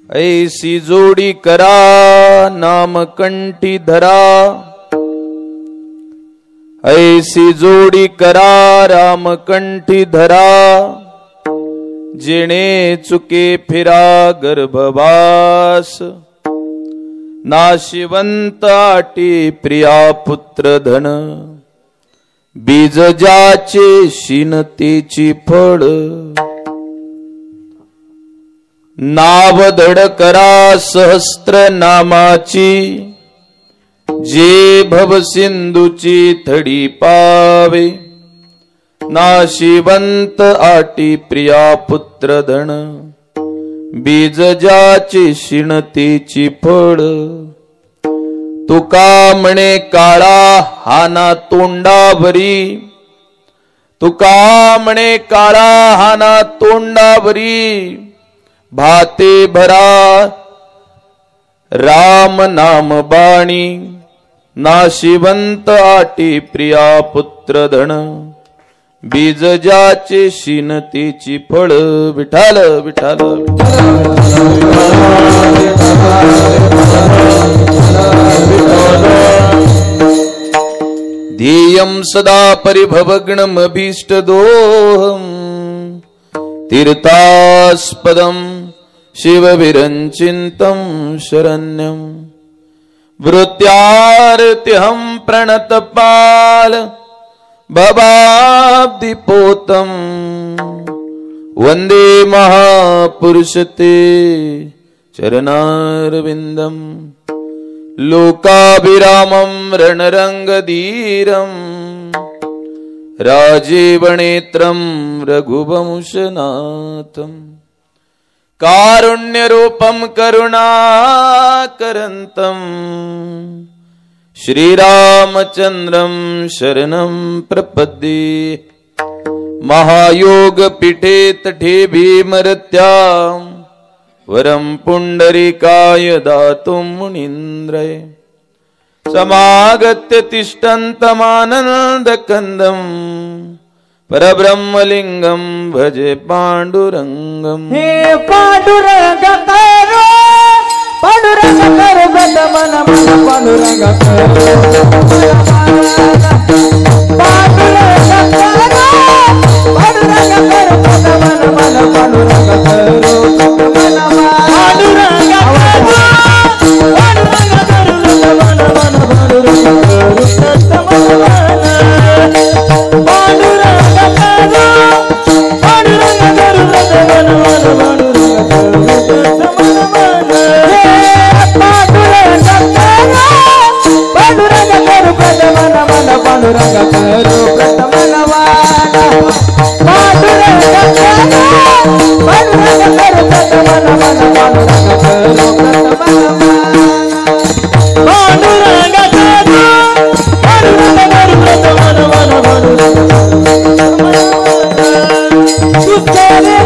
ऐसी जोडी करा नाम कंठी धरा, ऐसी जोडी करा राम कंठी धरा, जेणे चुके फिरा गर्भवास, नाशिवंत आटी प्रिया पुत्र धन, बीज ज्याचे शीनतेची फळ, नाव धड करा सहस्त्र नामाची, जे भव सिंधूची थडी पावे, नाशिवंत आटी प्रिया पुत्र धन, बीज ज्याचे शीणतेची फळ, तुका म्हणे काळा हाना तोंडावरी, तुका म्हणे काळा हाना तोंडावरी, भाते भरा राम नाम बाणी, नाशिवंत आटी प्रिया पुत्र धन, बीज ज्याचे शीनतेची फळ. विठाल विठाल ध्येयं सदा परिभवग्नमभीष्टदोहम्, तीर्थास्पदं शिवविरञ्चिन्तं शरण्यं, वृत्यार्त्यहं प्रणतपाल भवाब्धिपोतं, वन्दे महापुरुषते चरणारविन्दम्, लोकाभिरामं रणरङ्गधीरं, राजीवनेत्रं रघुवंशनाथम्, कारुण्यरूपं करुणाकरन्तं, श्रीरामचन्द्रं शरणं प्रपद्ये, महायोगपीठे तटे भीमरत्यां, वरं पुण्डरीकाय दातुं मुनीन्द्रय, समागत्य तिष्ठन्तमानन्दकन्दं, परब्रह्मलिंगं भजे पांडुरंगं. हे पांडुरंग करो, पांडुरंग करो गत मन मन, पांडुरंग करो पांडुरंग करो, पांडुरंग करो गत मन मन, पांडुरंग करो गत मन मन, पांडुरंग करो, पांडुरंग करो गत मन मन, पांडुरंग करो गत मन मन, पांडुरंग करो, पांडुरंग करो गत मन मन, पांडुरंग करो गत मन मन. हे पांडुरंग करो, पांडुरंग करो गत मन मन, पांडुरंग करो गत मन मन, पांडुरंग करो, पांडुरंग करो गत मन मन, पांडुरंग करो गत मन मन, पांडुरंग करो, पांडुरंग करो गत मन मन, पांडुरंग तुझे चले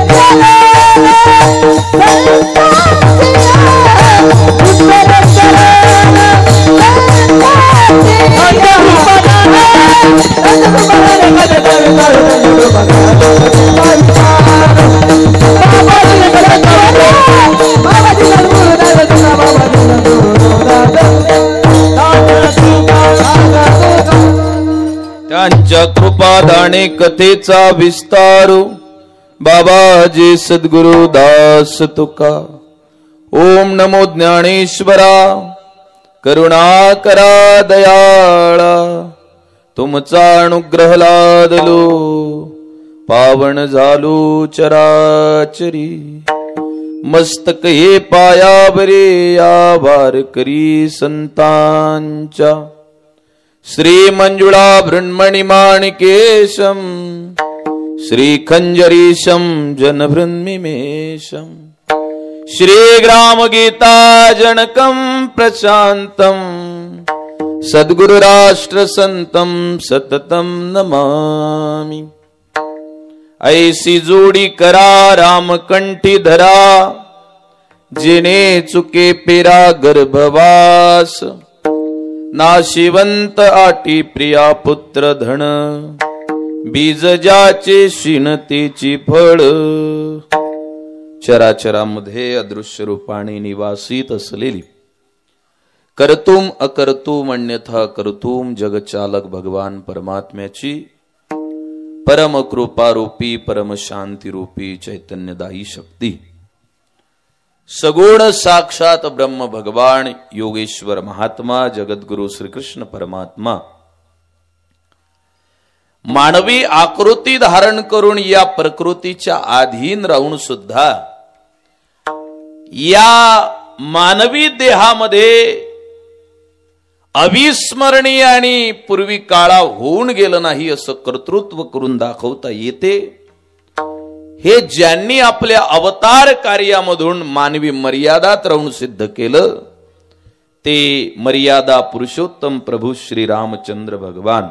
त्यांच्या कृपादाने कथेचा विस्तारू, बाबाजी सद्गुरु दास तुका. ओम नमो ज्ञानेश्वरा, करुणाकरा दयाळा, तुमचा अनुग्रह लादलो, पावन झालो चराचरी. मस्तक हे पायावरे या वारकरी संतांच्या, श्री मंजुळा बृन्मणि माणिकेशं, श्री खंजरीशं जनभृन्मिमेशं, श्री ग्राम गीता जनकं प्रशान्तं, सद्गुरु राष्ट्र संतं सततं नमामि. ऐसी जोडी करा राम कंठी धरा, जिने चुके पेरा गर्भवास, नाशिवंत आटी प्रिया पुत्र धन, बीज ज्याचे शीनतेची फळ, चराचरामध्ये अदृश्य रूपाने निवासित असलेली कर्तुम अकर्तुम अन्यथा कर्तुम जगचालक भगवान परमात्म्याची परम कृपारूपी परम शांती रूपी चैतन्यदायी शक्ती सगुण साक्षात ब्रह्म भगवान योगेश्वर महात्मा जगद्गुरु श्री कृष्ण परमात्मा मानवी आकृती धारण करून या प्रकृतीच्या अधीन राहून सुद्धा या मानवी देहामध्ये अविस्मरणीय आणि पूर्वी काळा होऊन गेलं नाही असं कर्तृत्व करून दाखवता येते। हे ज्यांनी आपल्या अवतार कार्यामधून मानवी मर्यादात राहून सिद्ध केलं ते मर्यादा पुरुषोत्तम प्रभू श्री रामचंद्र भगवान,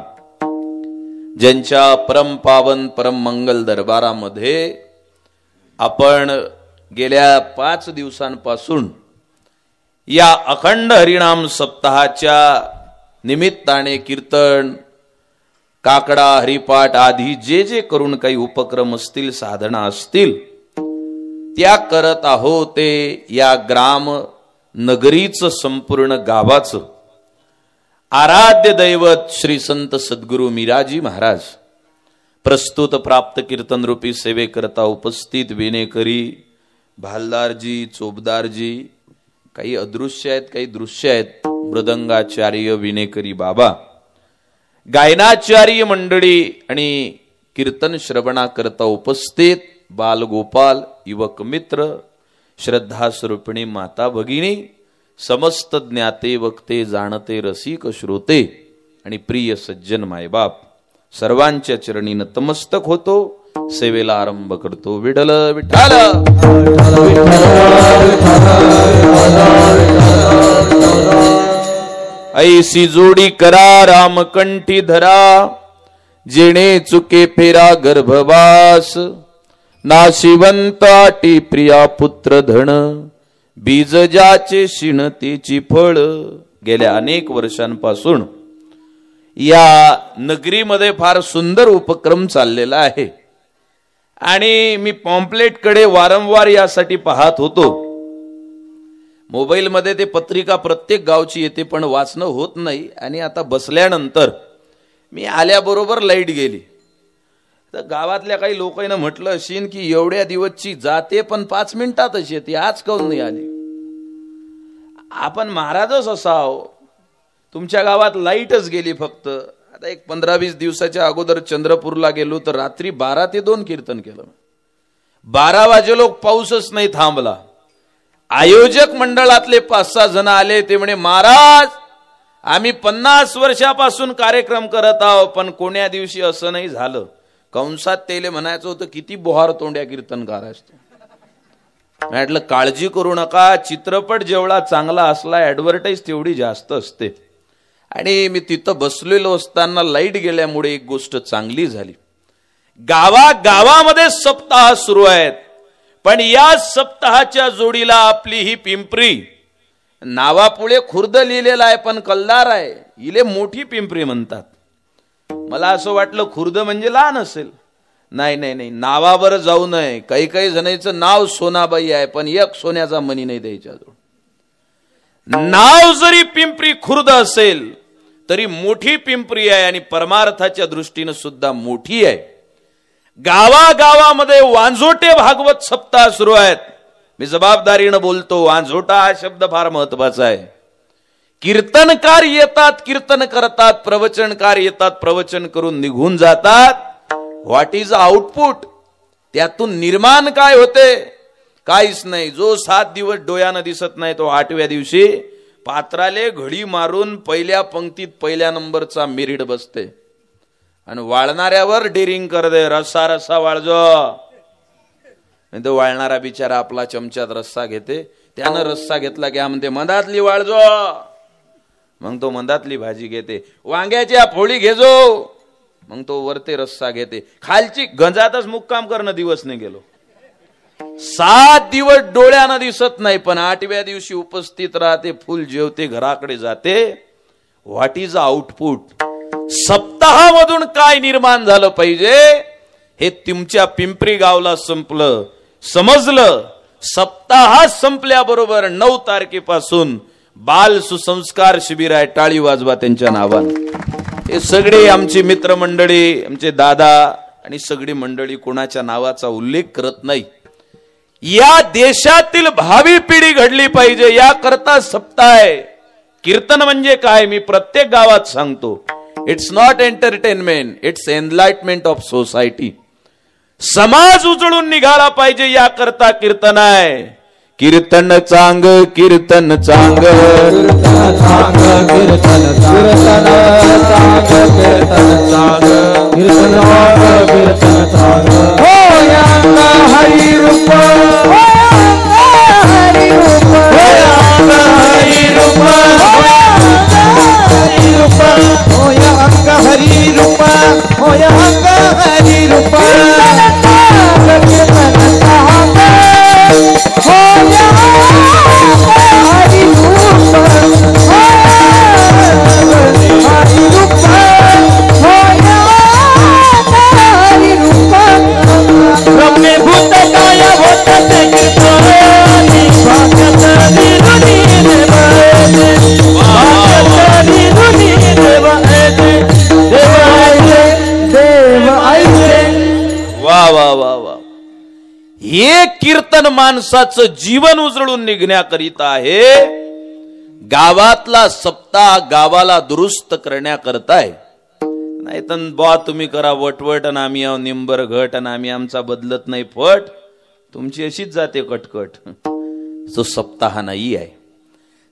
ज्यांच्या परम पावन परम मंगल दरबारामध्ये आपण गेल्या 5 दिवसांपासून या अखंड हरिनाम सप्ताहाच्या निमित्ताने कीर्तन काकडा हरिपाठ आधी जे जे करून काही उपक्रम असतील साधना असतील त्या करत आहोत। ते या ग्राम नगरीचं संपूर्ण गावाचं आराध्य दैवत श्री संत सद्गुरु मीराजी महाराज प्रस्तुत प्राप्त कीर्तन रूपी सेवेकरता उपस्थित विनेकरी भालदारजी चोपदारजी काही अदृश्य आहेत काही दृश्य आहेत, मृदंगाचार्य विनेकरी बाबा गायनाचार्य मंडळी आणि कीर्तन श्रवणा करता उपस्थित बालगोपाल युवक मित्र श्रद्धा स्वरूपिणी माता भगिनी समस्त ज्ञाते वक्ते जाणते रसिक श्रोते आणि प्रिय सज्जन मायबाप सर्वांच्या चरणी नतमस्तक होतो। सेवेला आरंभ करतो। विठ्ठल विठ्ठल ऐसी जोडी करा रामकंठी धरा जेणे चुके फेरा गर्भवास नाशिवंताटी प्रिया पुत्र धन बीज ज्याचे शिणतेची फळ। गेल्या अनेक वर्षांपासून या नगरीमध्ये फार सुंदर उपक्रम चाललेला आहे आणि मी पॉम्पलेट कडे वारंवार यासाठी पाहत होतो। मोबाईल मध्ये ते पत्रिका प्रत्येक गावची येते पण वाचणं होत नाही आणि आता बसल्यानंतर मी आल्याबरोबर लाईट गेली तर गावातल्या काही लोकांना म्हटलं असेल की एवढ्या दिवसची जाते पण 5 मिनिटातच येते, आज काऊन नाही आली? आपण महाराजच असाव, तुमच्या गावात लाईटच गेली फक्त। आता एक 15-20 दिवसाच्या अगोदर चंद्रपूरला गेलो तर रात्री 12 ते 2 कीर्तन केलं। 12 वाजे लोक पाऊसच नाही थांबला। आयोजक मंडळातले 5-6 जण आले, ते म्हणे महाराज आम्ही 50 वर्षापासून कार्यक्रम करत आहोत पण कोण्या दिवशी असं नाही झालं। कंसात तेले म्हणायचं होतं किती बोहार तोंड्या कीर्तनकार असतो। म्हटलं काळजी करू नका, चित्रपट जेवढा चांगला असला ऍडव्हर्टाईज तेवढी जास्त असते। आणि मी तिथं बसलेलो असताना लाईट गेल्यामुळे एक गोष्ट चांगली झाली। गावागावामध्ये सप्ताह सुरू आहेत पण या सप्ताहाच्या जोडीला आपली ही पिंपरी, नावापुढे खुर्द लिहिलेला आहे पण कल्लार आहे, इले मोठी पिंपरी म्हणतात। मला असं वाटलं खुर्द म्हणजे लहान असेल, नाही नाही नाही, नावावर जाऊ नये। काही काही जणांचं नाव सोनाबाई आहे पण एक सोन्याचा मणी नाही द्यायच्याजवळ। नाव जरी पिंपरी खुर्द असेल तरी मोठी पिंपरी आहे आणि परमार्थाच्या दृष्टीने सुद्धा मोठी आहे। गावागावामध्ये वांझोटे भागवत सप्ताह सुरू आहेत। मी जबाबदारीने बोलतो, वांझोटा हा शब्द फार महत्वाचा आहे। कीर्तनकार येतात, कीर्तन करतात, प्रवचनकार येतात, प्रवचन करून निघून जातात। What is output? त्यातून निर्माण काय होते? काहीच नाही। जो 7 दिवस डोळ्यानं दिसत नाही तो 8व्या दिवशी पात्राले घडी मारून पहिल्या पंक्तीत पहिल्या नंबरचा मेरिट बसते आणि वाळणाऱ्यावर डेरिंग कर दे, रस्सा रस्सा वाळजो। नाही तो वाळणारा बिचारा आपला चमच्यात रस्सा घेते, त्यानं रस्सा घेतला की म्हणते मंदातली वाळजो, मग तो मंदातली भाजी घेते। वांग्याच्या फोडी घेजो, मग तो वरते रस्सा घेते। खालची गंजातच मुक्काम करणं दिवस नाही गेलो। 7 दिवस डोळ्यानं दिसत नाही पण 8व्या दिवशी उपस्थित राहते, फुल जेवते, घराकडे जाते। What is output? सप्ताहामधून काय निर्माण झालं पाहिजे हे तुमच्या पिंपरी गावला संपलं, समजलं सप्ताह संपल्याबरोबर 9 तारखेपासून बाल सुसंस्कार शिबिर आहे. टाळी वाजवा त्यांच्या नावानं. हे सगळे आमची मित्रमंडळी, आमचे दादा आणि सगळी मंडळी कोणाच्या नावाचा उल्लेख करत नाही. या देशातील भावी पिढी घडली पाहिजे याकरता सप्ताह आहे. कीर्तन म्हणजे काय मी प्रत्येक गावात सांगतो. It's not entertainment, it's enlightenment of society. समाज उजळून निघाला पाहिजे याकरता कीर्तन आहे. कीर्तन चांग, कीर्तन चांग, कीर्तन चांग, कीर्तन चांग, कीर्तन चांग, कीर्तन चांग, कीर्तन चांग. होयांग हरी रूप, होयांग हरी रूप, होयांग हरी रूप, होयांग हरी रूप, होयांग हरी रूप. कीर्तन चांग, कीर्तन चांग, वा वा वा वा. हे कीर्तन माणसाचं जीवन उजळून निघण्याकरिता आहे. गावातला सप्ताह गावाला दुरुस्त करण्याकरताय. नाही तर बा तुम्ही करा वटवट आणि आम्ही निंबर घट आणि आम्ही आमचा बदलत नाही फट. तुमची अशीच जाते कटकट. तो सप्ताह नाही आहे.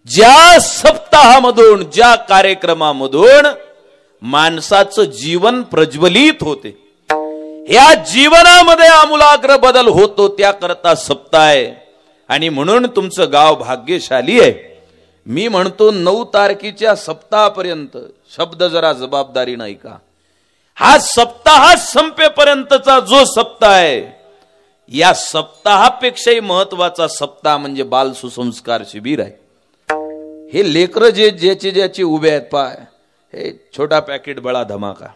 ज्या सप्ताहामधून, ज्या कार्यक्रमामधून माणसाचं जीवन प्रज्वलित होते, या जीवनामध्ये आमूलाग्र बदल होतो, त्याकरता सप्ताह आहे. आणि म्हणून तुमचं गाव भाग्यशाली आहे. मी म्हणतो 9 तारखेच्या सप्ताहापर्यंत, शब्द जरा जबाबदारी नाही का, हा सप्ताह संपेपर्यंतचा जो सप्ताह आहे, या सप्ताहापेक्षाही महत्वाचा सप्ताह म्हणजे बाल सुसंस्कार शिबिर आहे. हे लेकरं ज्याचे उभे आहेत पाय, हे छोटा पॅकेट बळा धमाका.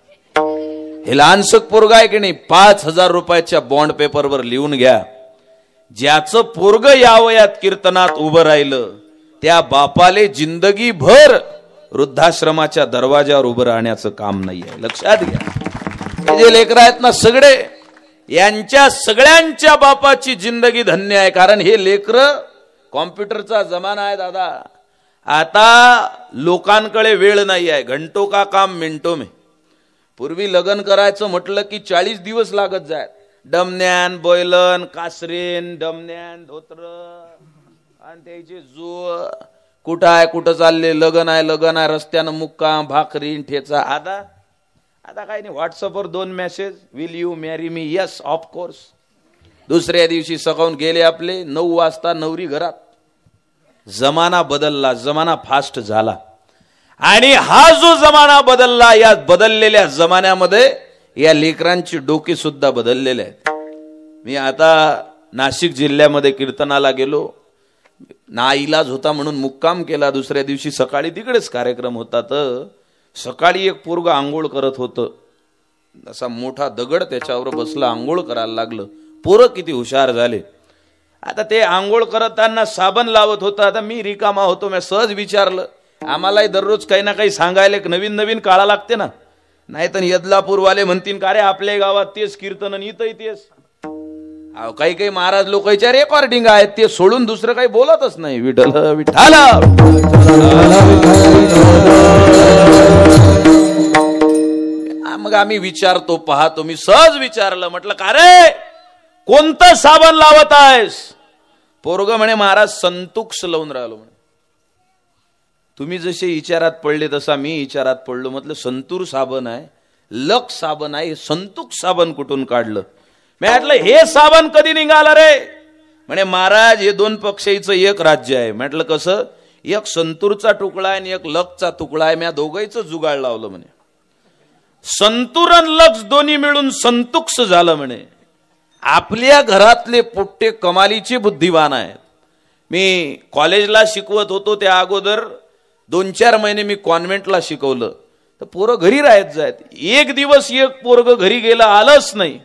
हे लहानसं पोरग आहे की नाही, 5,000 रुपयाच्या बॉन्ड पेपरवर लिहून घ्या. ज्याचं पोरग या वयात कीर्तनात उभं राहिलं, त्या बापाले जिंदगी भर वृद्धाश्रमाच्या दरवाजावर उभं राहण्याचं काम नाही आहे. लक्षात घ्या. हे जे लेकर आहेत ना सगळे, यांच्या सगळ्यांच्या बापाची जिंदगी धन्य आहे. कारण हे लेकर, कॉम्प्युटरचा जमाना आहे दादा. आता लोकांकडे वेळ नाही आहे. घंटो का काम मिनिटो में. पूर्वी लग्न करायचं म्हटलं की 40 दिवस लागत जाय. डमन्यान बैलन कासरेन डमन्यान धोत्र आणि त्याचे जो कुठं आहे, कुठं चालले, लगन आहे, रस्त्यानं मुक्काम, भाकरी ठेचा. आता काय नाही, व्हॉट्सअपवर 2 message, will you marry me, yes of course. दुसऱ्या दिवशी सकाळून गेले आपले, 9 वाजता नवरी घरात. जमाना बदलला, जमाना फास्ट झाला. आणि हा जो जमाना बदलला, या बदललेल्या जमान्यामध्ये या लेकरांची डोकी सुद्धा बदललेले आहेत. मी आता नाशिक जिल्ह्यामध्ये कीर्तनाला गेलो. नाईलाज होता म्हणून मुक्काम केला. दुसऱ्या दिवशी सकाळी तिकडेच कार्यक्रम होता. तर सकाळी एक पोरग आंघोळ करत होतं. असा मोठा दगड त्याच्यावर बसला, आंघोळ करायला लागलं. पोरं किती हुशार झाले. आता ते आंघोळ करताना साबण लावत होता. आता मी रिकामा होतो, मी सहज विचारलं, आम्हालाही दररोज काही ना काही सांगायला नवीन नवीन काळा लागते ना. नाही तर यदलापूरवाले म्हणतील का रे आपल्या गावात तेच कीर्तन आणि इथंही तेच. काही काही महाराज लोकांच्या रेकॉर्डिंग आहेत, ते सोडून दुसरं काही बोलतच नाही. विठ्ठल विठ्ठल. मग आम्ही विचारतो, पाहतो. मी सहज विचारलं, म्हटलं का रे कोणतं साबण लावत आहेस? पोरग म्हणे महाराज संतुक्स लावून राहिलो म्हणे. तुम्ही जसे विचारात पडले तसा मी विचारात पडलो. म्हटलं संतूर साबण आहे, लक्स साबण आहे, संतुक साबण कुठून काढलं? मी म्हटलं हे साबण कधी निघाला रे? म्हणे महाराज हे 2 पक्षीचं एक राज्य आहे. म्हटलं कसं? एक संतूरचा तुकडा आहे आणि एक लक्सचा तुकडा आहे. मी दोघांचं जुगाड लावलं म्हणे. संतूर आणि लक्स दोन्ही मिळून संतुक्स झालं म्हणे. आपल्या घरातले पोट्टे कमालीचे बुद्धिवान आहेत. मी कॉलेजला शिकवत होतो त्या अगोदर 2-4 महिने मी कॉन्व्हेंटला शिकवलं. तर पोरं घरी राहत जायत. एक दिवस एक पोरग घरी गेलं, आलंच नाही.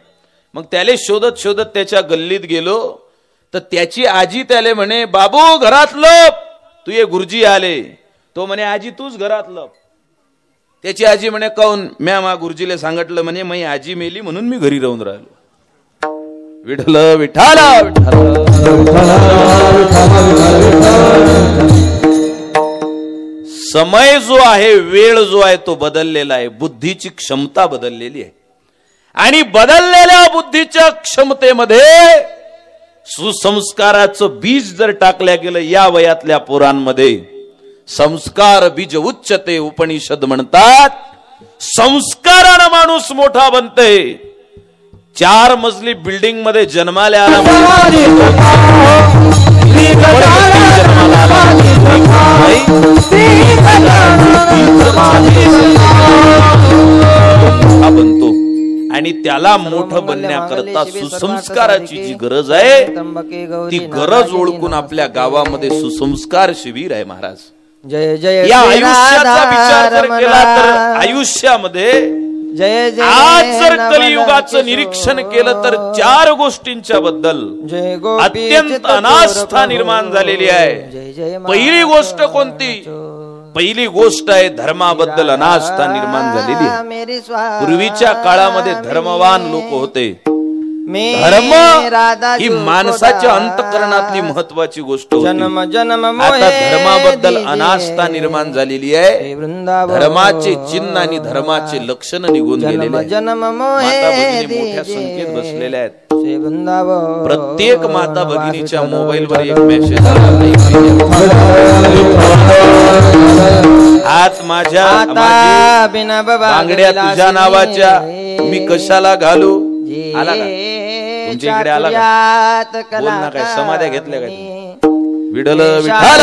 मग त्याला शोधत शोधत त्याच्या गल्लीत गेलो. तर त्याची आजी त्याले म्हणे, बाबू घरात लप, तू ये गुरुजी आले. तो म्हणे, आजी तूच घरात लप. त्याची आजी म्हणे, काऊन? म्या गुरुजीला सांगितलं म्हणे, मी आजी मेली म्हणून मी घरी राहून राहिलो. विठ्ठल विठ्ठल समय जो आहे, वेळ जो आहे तो बदललेला आहे. बुद्धीची क्षमता बदललेली आहे. आणि बदललेल्या बुद्धीच्या क्षमतेमध्ये सुसंस्काराचं बीज जर टाकल्या गेलं या वयातल्या पोरांमध्ये, संस्कार बीज उच्चते उपनिषद म्हणतात. संस्कारानं माणूस मोठा बनते. 4 मजली बिल्डिंग मध्ये जन्माला आला बनतो. आणि त्याला मोठं बनण्याकरता सुसंस्काराची जी गरज आहे ती गरज ओळखून आपल्या गावामध्ये सुसंस्कार शिबिर आहे महाराज. जय जय या आयुष्याचा विचार जर केला तर आयुष्यामध्ये जय जय आज जर कलियुगाचं निरीक्षण केलं तर 4 गोष्टींच्या बद्दल अत्यंत अनास्था निर्माण झालेली आहे. पहिली गोष्ट कोणती? पहिली गोष्ट आहे धर्माबद्दल अनास्था निर्माण झालेली आहे. पूर्वीच्या काळामध्ये धर्मवान लोक होते. धर्म ही माणसाच्या अंतःकरणातली महत्वाची गोष्ट होती. आता धर्माबद्दल अनास्था निर्माण झालेली आहे. धर्माचे चिन्ह आणि धर्माचे लक्षण निघून गेलेले माता भगिनी मोठ्या संख्येत बसलेल्या आहेत. प्रत्येक माता भगिनीच्या मोबाईलवर एक मेसेज आज माझ्या बांगड्या तुझ्या नावाच्या मी कशाला घालू. आला का तुमच्या इकडे? आला का? बोल ना, काय समाध्या घेतल्या का? विठ्ठल विठ्ठल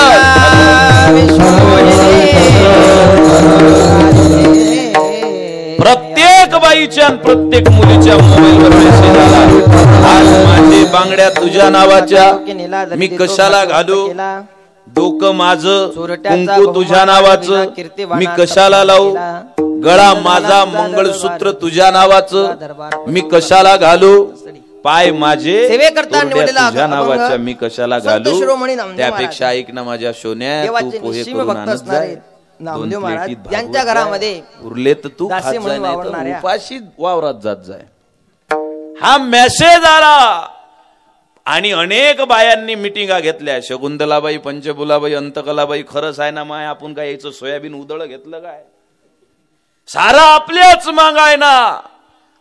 प्रत्येक बाईच्या प्रत्येक मुलीच्या मोबाईलवर मेसेज आला. आज माझे बांगड्या तुझ्या नावाच्या मी कशाला घालू. डोकं माझं कुंकू तुझ्या नावाचं मी कशाला लावू. गळा माझा मंगळसूत्र तुझ्या नावाचं मी कशाला घालू. पाय माझे तुझ्या नावाच्या मी कशाला घालू. त्यापेक्षा ऐक ना माझ्या सोन्या, तू पोहे करून आणत जाय. 2 प्लेटीत यांच्या घरामध्ये उरले तर तू खात जाय, नाही तर उपाशी वावरात जात जाय. हा मेसेज आला आणि अनेक बायांनी मिटिंगा घेतल्या. शकुंतलाबाई, पंचफुलाबाई, अंतकलाबाई, खरंच आहे ना माय, आपण काय याचं सोयाबीन उदळ घेतलं काय? सारा आपल्याच मागाय ना.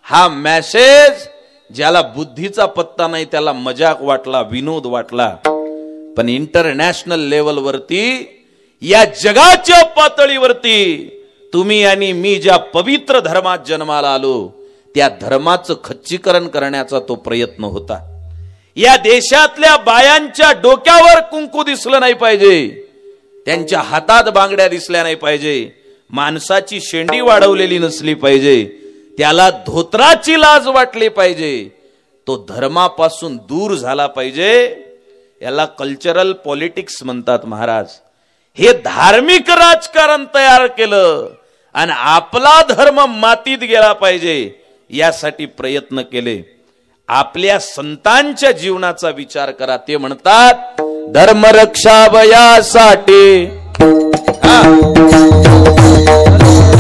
हा मेसेज ज्याला बुद्धीचा पत्ता नाही त्याला मजाक वाटला, विनोद वाटला. पण इंटरनॅशनल लेवलवरती, या जगाच्या पातळीवरती तुम्ही आणि मी ज्या पवित्र धर्मात जन्माला आलो त्या धर्माचं खच्चीकरण करण्याचा तो प्रयत्न होता. या देशातल्या बायांच्या डोक्यावर कुंकू दिसलं नाही पाहिजे, त्यांच्या हातात बांगड्या दिसल्या नाही पाहिजे, माणसाची शेंडी वाढवलेली नसली पाहिजे, त्याला धोत्राची लाज वाटली पाहिजे, तो धर्मापासून दूर झाला पाहिजे. याला कल्चरल पॉलिटिक्स म्हणतात महाराज. हे धार्मिक राजकारण तयार केलं आणि आपला धर्म मातीत गेला पाहिजे यासाठी प्रयत्न केले. आपल्या संतांच्या जीवनाचा विचार करा. ते म्हणतात धर्मरक्षावयासाठी,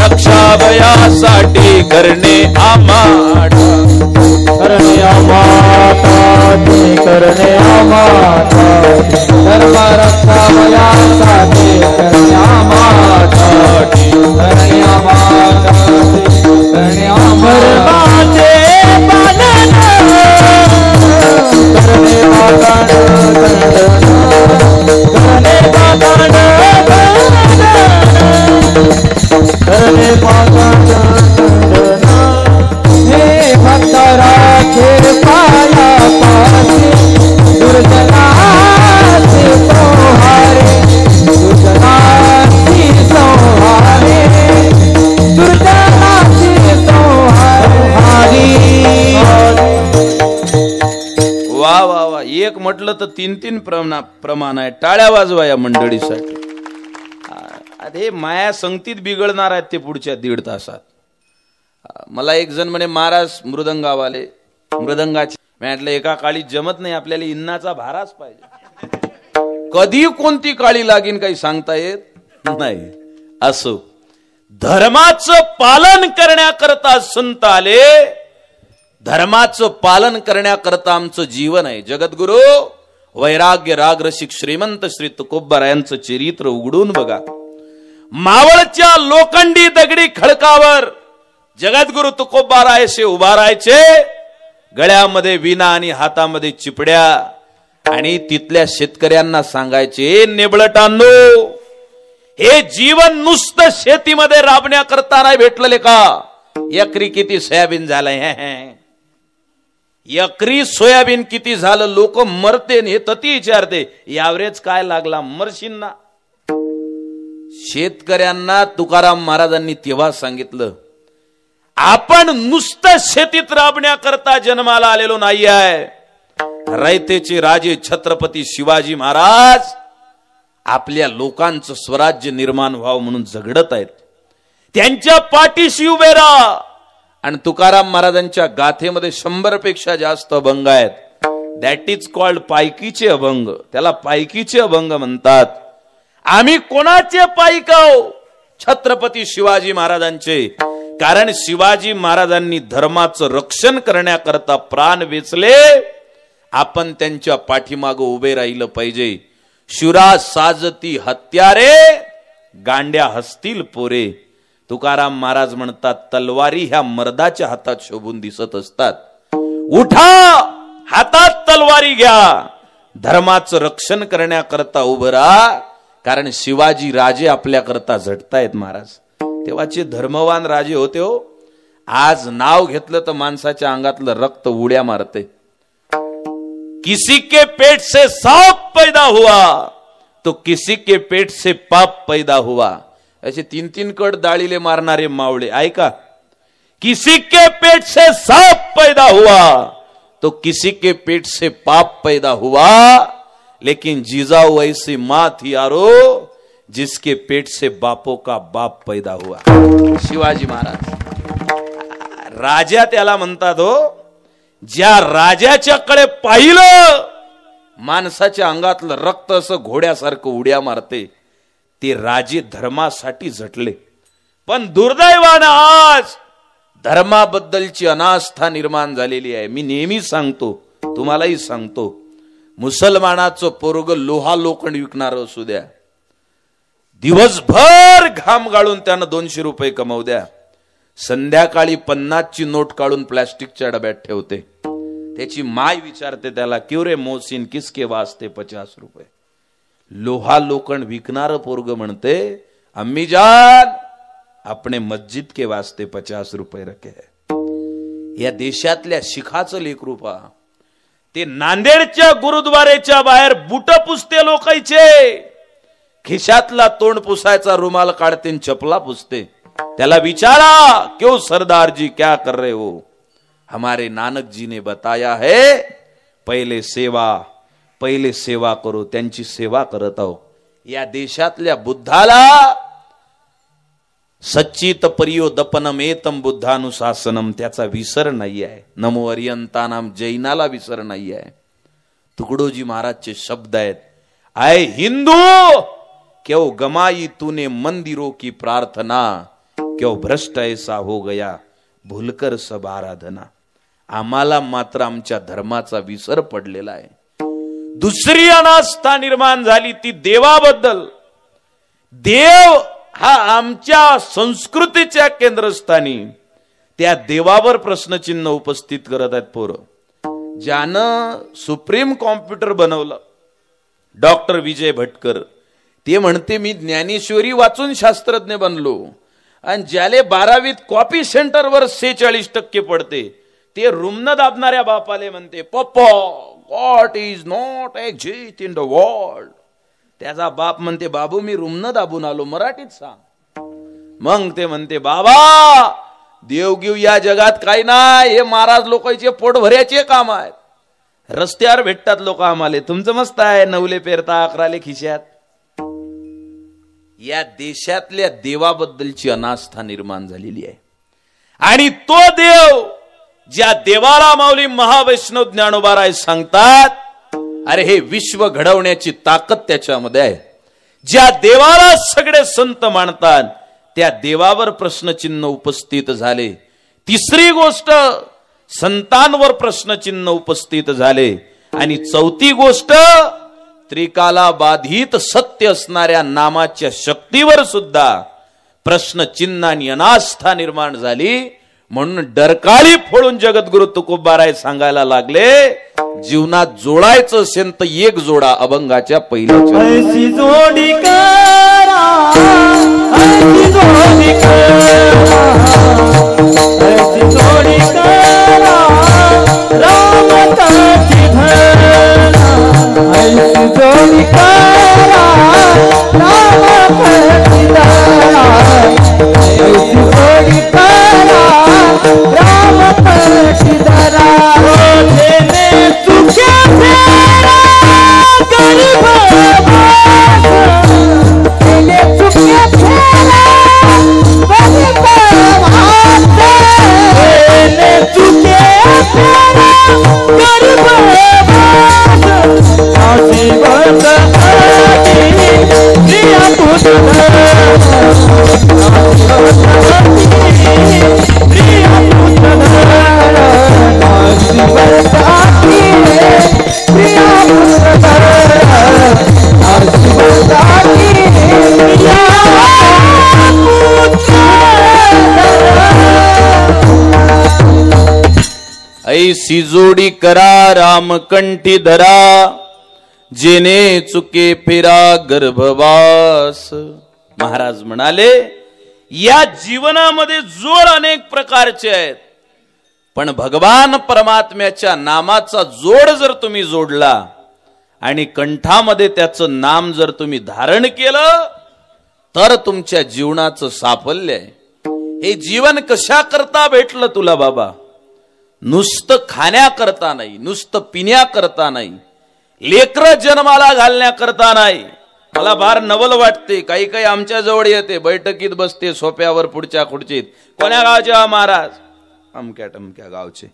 रक्षावयासाठी करणे आमाता, करणे आमाता, करणे आमाता. धर्म रक्षावयासाठी करणे आमाता, करणे आमाता, करणे आमाता. करणे हे भक्त राखे पाया पासी, दुर्जनाचे संहारे, दुर्जनाची संहारे, दुर्जनाची संहारे. वा वा वा. एक म्हटलं तर 3 प्रमाण आहे. टाळ्या वाजवा या मंडळीसाठी. अरे माया संगतीत बिघडणार आहेत ते पुढच्या 1.5 तासात. मला एक जण म्हणे महाराज मृदंगावाले, मृदंगाचे मी म्हटलं एका काळी जमत नाही, आपल्याला इन्नाचा भाराच पाहिजे. कधी कोणती काळी लागीन काही सांगता येत नाही. असो, धर्माचं पालन करण्याकरता संत आले, धर्माचं पालन करण्याकरता आमचं जीवन आहे. जगद्गुरु वैराग्य राग रसिक श्रीमंत श्री तुकोबारायांचं चरित्र उघडून बघा. मावळच्या लोखंडी दगडी खडकावर जगद्गुरु तुकोबारायसे उभा राहायचे, गळ्यामध्ये विना आणि हातामध्ये चिपड्या, आणि तिथल्या शेतकऱ्यांना सांगायचे, नेबळटांनो, हे जीवन नुसतं शेतीमध्ये राबण्याकरता नाही भेटलेले का? एकरी किती सोयाबीन झालंय, एकरी सोयाबीन किती झालं, लोक मरते हे तती विचारते, यावरेज काय लागला, मरशील ना. शेतकऱ्यांना तुकाराम महाराजांनी तेव्हा सांगितलं, आपण नुसतं शेतीत राबण्याकरता जन्माला आलेलो नाही आहे. रयतेचे राजे छत्रपती शिवाजी महाराज आपल्या लोकांचं स्वराज्य निर्माण व्हावं म्हणून झगडत आहेत. त्यांच्या पाठीशी उभे राहा. आणि तुकाराम महाराजांच्या गाथेमध्ये 100 पेक्षा जास्त अभंग आहेत. दॅट इज कॉल्ड पायकीचे अभंग. त्याला पायकीचे अभंग म्हणतात. आम्ही कोणाचे पायक आहो? छत्रपती शिवाजी महाराजांचे. कारण शिवाजी महाराजांनी धर्माचं रक्षण करण्याकरता प्राण वेचले. आपण त्यांच्या पाठीमागं उभे राहिलं पाहिजे. शुरा साजती हत्यारे, गांड्या हसतील पोरे. तुकाराम महाराज म्हणतात, तलवारी ह्या मर्दाच्या हातात शोभून दिसत असतात. उठा, हातात तलवारी घ्या, धर्माचं रक्षण करण्याकरता उभं राहा. कारण शिवाजी राजे आपल्याकरता झटतायत महाराज. तेव्हाचे धर्मवान राजे होते हो. आज नाव घेतलं तर माणसाच्या अंगातलं रक्त उड्या मारते. किसी के पेट से सांप पैदा हुआ तो किसी के पेट से पाप पैदा हुआ. असे 3-3 कड दाळीले मारणारे मावळे ऐका. किसी के पेट से सांप पैदा हुआ तो किसी के पेट से पाप पैदा हुआ, लेकिन जिजाऊ ऐसी मां थी यारो जिसके पेट से बापों का बाप पैदा हुआ. शिवाजी महाराज राजा त्याला म्हणतात हो. ज्या राजाच्याकडे पाहिलं माणसाच्या अंगातलं रक्त असं घोड्यासारखं उड्या मारते, ते राजे धर्मासाठी झटले. पण दुर्दैवानं आज धर्माबद्दलची अनास्था निर्माण झालेली आहे. मी नेहमी सांगतो, तुम्हालाही सांगतो, मुसलमानाचं पोरग लोहा लोखंड विकणार असू द्या, दिवसभर घाम गाळून त्यानं 200 रुपये कमवू द्या, संध्याकाळी 50 ची नोट काढून प्लास्टिकच्या डब्यात ठेवते. त्याची माय विचारते त्याला, क्यों रे मोहसिन किसके वास्ते 50 रुपये. लोहा लोखंड विकणार पोरग म्हणते, अम्मी जान अपने मस्जिद के वास्ते 50 रुपये रखे है. या देशातल्या शिखाचं लेकरू पहा. ते नांदेडच्या गुरुद्वारेच्या बाहेर बुट पुसते लोकांचे, खिशातला तोंड पुसायचा रुमाल काढते, चपला पुसते. त्याला विचारा, क्यों सरदार जी क्या कर रहे हो? हमारे नानक जी ने बताया है, पहिले सेवा करो. त्यांची सेवा करत आहो. या देशातल्या बुद्धाला सच्चित परियो दपनमेतम बुद्धानुशासनम, त्याचा विसर नाही आहे. नमो अरियंतानाम जैनाला विसर नाही आहे. तुकडोजी महाराजचे शब्द आहेत, आय हिंदू क्यों गमाई तूने मंदिरों की प्रार्थना, क्यों भ्रष्ट ऐसा हो गया भूलकर सब आराधना. आम्हाला मात्र आमच्या धर्माचा विसर पडलेला आहे. दुसरी अनास्था निर्माण झाली ती देवाबद्दल. देव हा आमच्या संस्कृतीच्या केंद्रस्थानी, त्या देवावर प्रश्नचिन्ह उपस्थित करत आहेत पोरं. ज्यानं सुप्रीम कॉम्प्युटर बनवलं डॉक्टर विजय भटकर, ते म्हणते मी ज्ञानेश्वरी वाचून शास्त्रज्ञ बनलो. आणि ज्याले 12वीत कॉपी सेंटरवर 46% पडते, ते रुमन दाबणाऱ्या बापाले म्हणते, पप्पा God is not exist in the world. त्याचा बाप म्हणते, बाबू मी रुमन दाबून आलो, मराठीत सांग. मग ते म्हणते, बाबा देवगिव या जगात काही नाही, हे महाराज लोकांचे पोट भरायचे काम आहेत. रस्त्यावर भेटतात लोक आम्हाला, तुमचं मस्त आहे, 9ले पेरता 11ले खिशात. या देशातल्या देवाबद्दलची अनास्था निर्माण झालेली आहे. आणि तो देव ज्या देवाला माऊली महावैष्णव ज्ञानोबाराय सांगतात, अरे हे विश्व घडवण्याची ताकद त्याच्यामध्ये आहे. ज्या देवाला सगळे संत मानतात त्या देवावर प्रश्नचिन्ह उपस्थित झाले. तिसरी गोष्ट, संतांवर प्रश्नचिन्ह उपस्थित झाले. आणि चौथी गोष्ट, त्रिकाला बाधित सत्य असणाऱ्या नामाच्या शक्तीवर सुद्धा प्रश्नचिन्ह आणि अनास्था निर्माण झाली. म्हणून डरकाळी फोडून जगद्गुरु तुकोबाराय सांगायला लागले, जीवनात जोडायचं असेल तर एक जोडा अभंगाच्या पहिल्या. ऐसी जोडी करा, ऐसी जोडी करा, ऐसी जोडी करा, राम काठी धरा, ऐसी जोडी करा, राम काठी धरा, ऐसी जोडी करा, राम काठी धरा. रोजेने तुझ्या फेरा गरीब बास, तेने तुझ्या फेरा गरीब बास, तेने तुझ्या फेरा गरीब बास. आजीवन आजी प्रिया पुत्र, प्रिया पुत्र, आजीवन आजी प्रिया पुत्र, आजीवन आजी प्रिया पुत्र. ऐसी जोडी करा रामकंठी धरा, जेने चुके फिरा गर्भवास. महाराज म्हणाले, या जीवनामध्ये जोड अनेक प्रकारचे आहेत, पण भगवान परमात्म्याच्या नामाचा जोड जर तुम्ही जोडला आणि कंठामध्ये त्याचं नाम जर तुम्ही धारण केलं तर तुमच्या जीवनाचं साफल्य आहे. हे जीवन कशा करता भेटलं तुला बाबा? नुसतं खाण्याकरता नाही, नुसतं पिण्याकरता नाही, लेकरं जन्माला घालण्याकरता नाही. मला फार नवल वाटते, काही काही आमच्या जवळ येते, बैठकीत बसते सोप्यावर पुढच्या खुर्चीत. कोण्या गावचे महाराज? अमक्या टमक्या गावचे.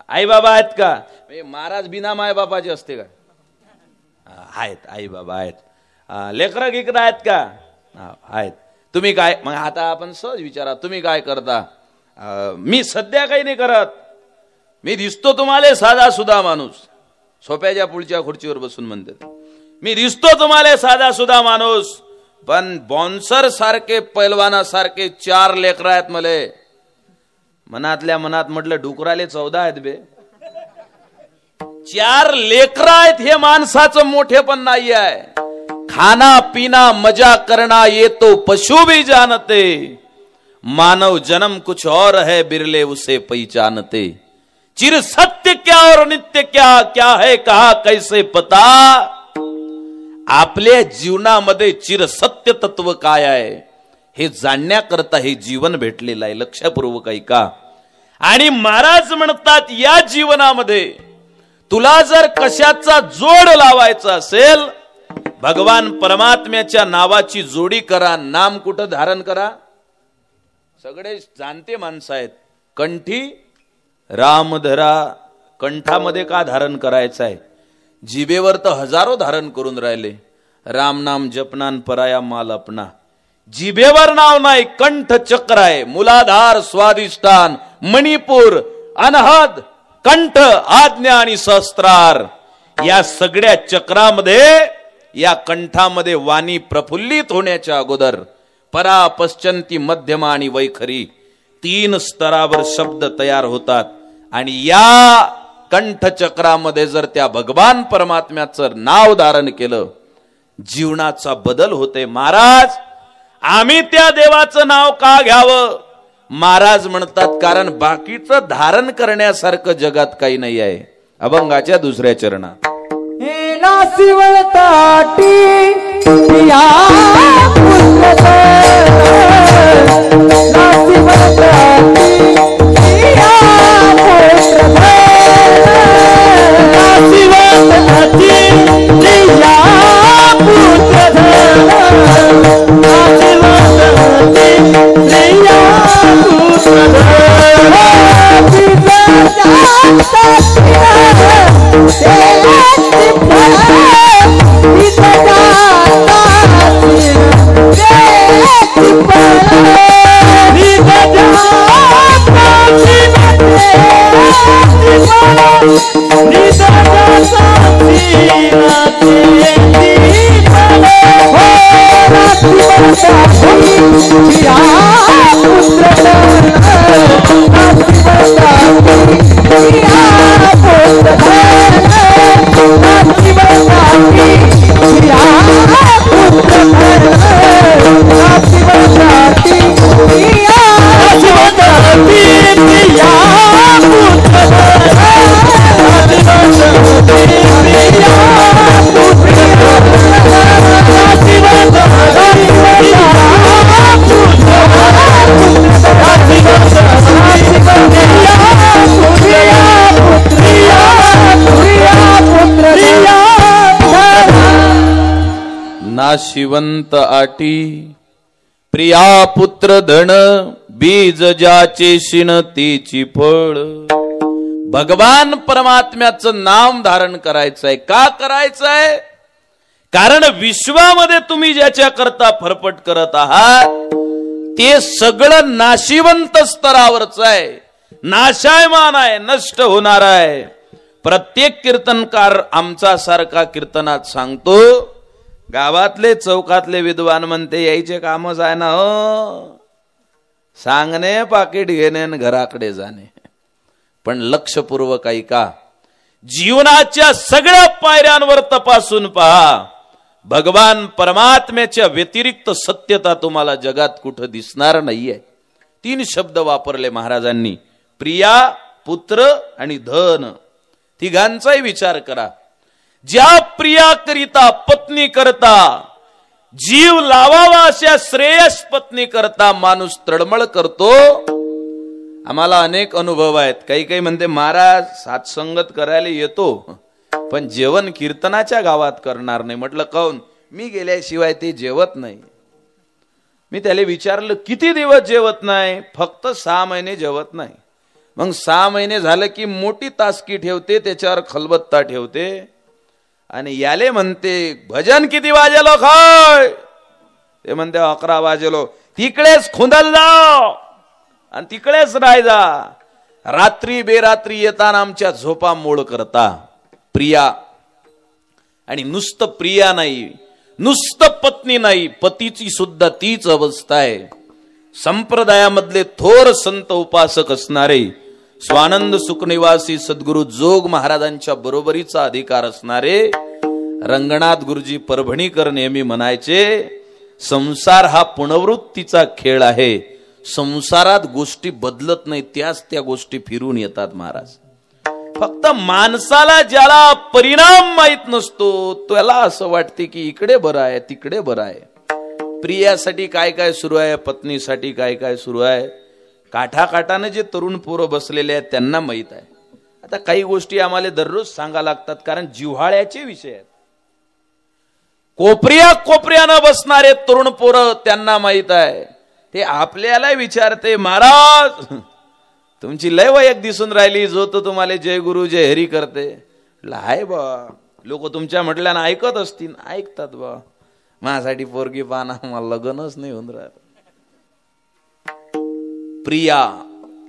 आई बाबा आहेत का? महाराज बिना माय बापाचे असते का? आहेत, आई बाबा आहेत. लेकरं गिकरं आहेत का? आहेत. तुम्ही काय? मग आता आपण सहज विचारा, तुम्ही काय करता? मी सध्या काही नाही करत. मी दिसतो तुम्हाला साधा सुधा माणूस, सोप्याच्या पुढच्या खुर्चीवर बसून म्हणते, मी दिसतो तुम्हाला साधा सुधा माणूस, पण बॉन्सर सारखे पैलवानासारखे 4 लेकर आहेत. मले मनातल्या मनात म्हटलं, डुकराले 14 आहेत बे. 4 लेकर आहेत हे माणसाचं मोठेपण नाही आहे. खाना पीना मजा करना ये तो पशु भी जानते, मानव जन्म कुछ और है बिरले उसे पहचानते. चिर सत्य क्या और नित्य क्या, क्या है कहा कैसे पता. आपल्या जीवनामध्ये चिर सत्य तत्व काय आहे हे जाणण्याकरता हे जीवन भेटलेलं आहे. लक्षपूर्वक ऐका. आणि महाराज म्हणतात, या जीवनामध्ये तुला जर कशाचा जोड लावायचा असेल, भगवान परमात्म्याच्या नावाची जोडी करा. नाम कुठं धारण करा? सगळे जाणते माणसं आहेत. कंठी राम धरा. कंठामध्ये का धारण करायचं आहे? जिभेवर तर हजारो धारण करून राहिले. राम नाम जपनान पराया माल अपना. जिभेवर नाव नाही, कंठ चक्र आहे. मूलाधार, स्वादिष्ठान, मणिपूर, अनहद, कंठ, आज्ञा आणि सहस्त्रार. या सगळ्या चक्रामध्ये, या कंठामध्ये वाणी प्रफुल्लित होण्याच्या अगोदर परा, पश्चंती, मध्यमा आणि वैखरी 3 स्तरावर शब्द तयार होतात. आणि या कंठचक्रामध्ये जर त्या भगवान परमात्म्याचं नाव धारण केलं, जीवनाचा बदल होते. महाराज, आम्ही त्या देवाचं नाव का घ्यावं? महाराज म्हणतात, कारण बाकीचं धारण करण्यासारखं जगात काही नाही आहे. अभंगाच्या 2ऱ्या चरणात, हे नासिवळ ताटी पिया पुत्र, नासिवळ ताटी पिया पुत्र, नासिवळ ताटी पिया पुत्र, नासिवळ ताटी पिया पुत्र. नाशिवंत आटी प्रिया पुत्र धन बीज ज्याचे शिन तीची फळ. भगवान परमात्म्याचं नाम धारण करायचंय. का करायचंय? कारण विश्वामध्ये तुम्ही ज्याच्या करता फरफट करत आहात ते सगळं नाशिवंत स्तरावरच आहे, नाशायमान आहे, नष्ट होणार आहे. प्रत्येक कीर्तनकार आमचा सारखा कीर्तनात सांगतो, गावातले चौकातले विद्वान म्हणते यायचे कामच आहे ना हो, सांगणे पाकिट घेणे घराकडे जाणे. पण लक्षपूर्वक ऐका, जीवनाच्या सगळ्या पायऱ्यांवर तपासून पहा. भगवान परमात्म्याच्या व्यतिरिक्त सत्यता तुम्हाला जगात कुठं दिसणार नाहीये. 3 शब्द वापरले महाराजांनी, प्रिया, पुत्र आणि धन. तिघांचाही विचार करा. ज्या प्रिया करिता, पत्नी करता, जीव लावावा अशा श्रेयस पत्नी करता माणूस तळमळ करतो. आम्हाला अनेक अनुभव आहेत. काही काही म्हणते महाराज सात्संगत करायला येतो पण जेवण कीर्तनाच्या गावात करणार नाही. म्हटलं काऊन? मी गेल्याशिवाय ते जेवत नाही. मी त्याला विचारलं किती दिवस जेवत नाही? फक्त 6 महिने जेवत नाही. मग 6 महिने झालं की मोठी तासकी ठेवते, त्याच्यावर खलबत्ता ठेवते आणि याले म्हणते भजन किती वाजेलो काय? ते म्हणते 11 वाजेलो. तिकडेच खुंदल जाओ आणि तिकडेच राहायचा. रात्री बेरात्री येताना आमच्या झोपा मोड करता. प्रिया, आणि नुसतं प्रिया नाही, नुसतं पत्नी नाही, पतीची सुद्धा तीच अवस्था आहे. संप्रदायामधले थोर संत उपासक असणारे स्वानंद सुखनिवासी सद्गुरु जोग महाराजांच्या बरोबरीचा अधिकार असणारे रंगनाथ गुरुजी परभणीकर नेहमी म्हणायचे, संसार हा पुनर्वृत्तीचा खेळ आहे. संसारात गोष्टी बदलत नाही, त्याच त्या गोष्टी फिरून येतात महाराज. फक्त माणसाला ज्याला परिणाम माहित नसतो त्याला असं वाटते की इकडे बरं आहे, तिकडे बरं आहे. प्रियासाठी काय काय सुरू आहे, पत्नीसाठी काय काय सुरू आहे, काठाकाठाने जे तरुण पोरं बसलेले आहेत त्यांना माहित आहे. आता काही गोष्टी आम्हाला दररोज सांगा लागतात कारण जिव्हाळ्याचे विषय आहेत. कोपऱ्यानं बसणारे तरुण पोरं त्यांना माहित आहे. ते आपल्याला विचारते, महाराज तुमची लय वयक दिसून राहिली, जो तो तुम्हाला जय गुरु जय हरी करते. हाय बा, लोक तुमच्या म्हटल्यानं ऐकत असतील, ऐकतात बा. माझ्यासाठी पोरगी पाना, मला लग्नच नाही होऊन राहिलं. प्रिया,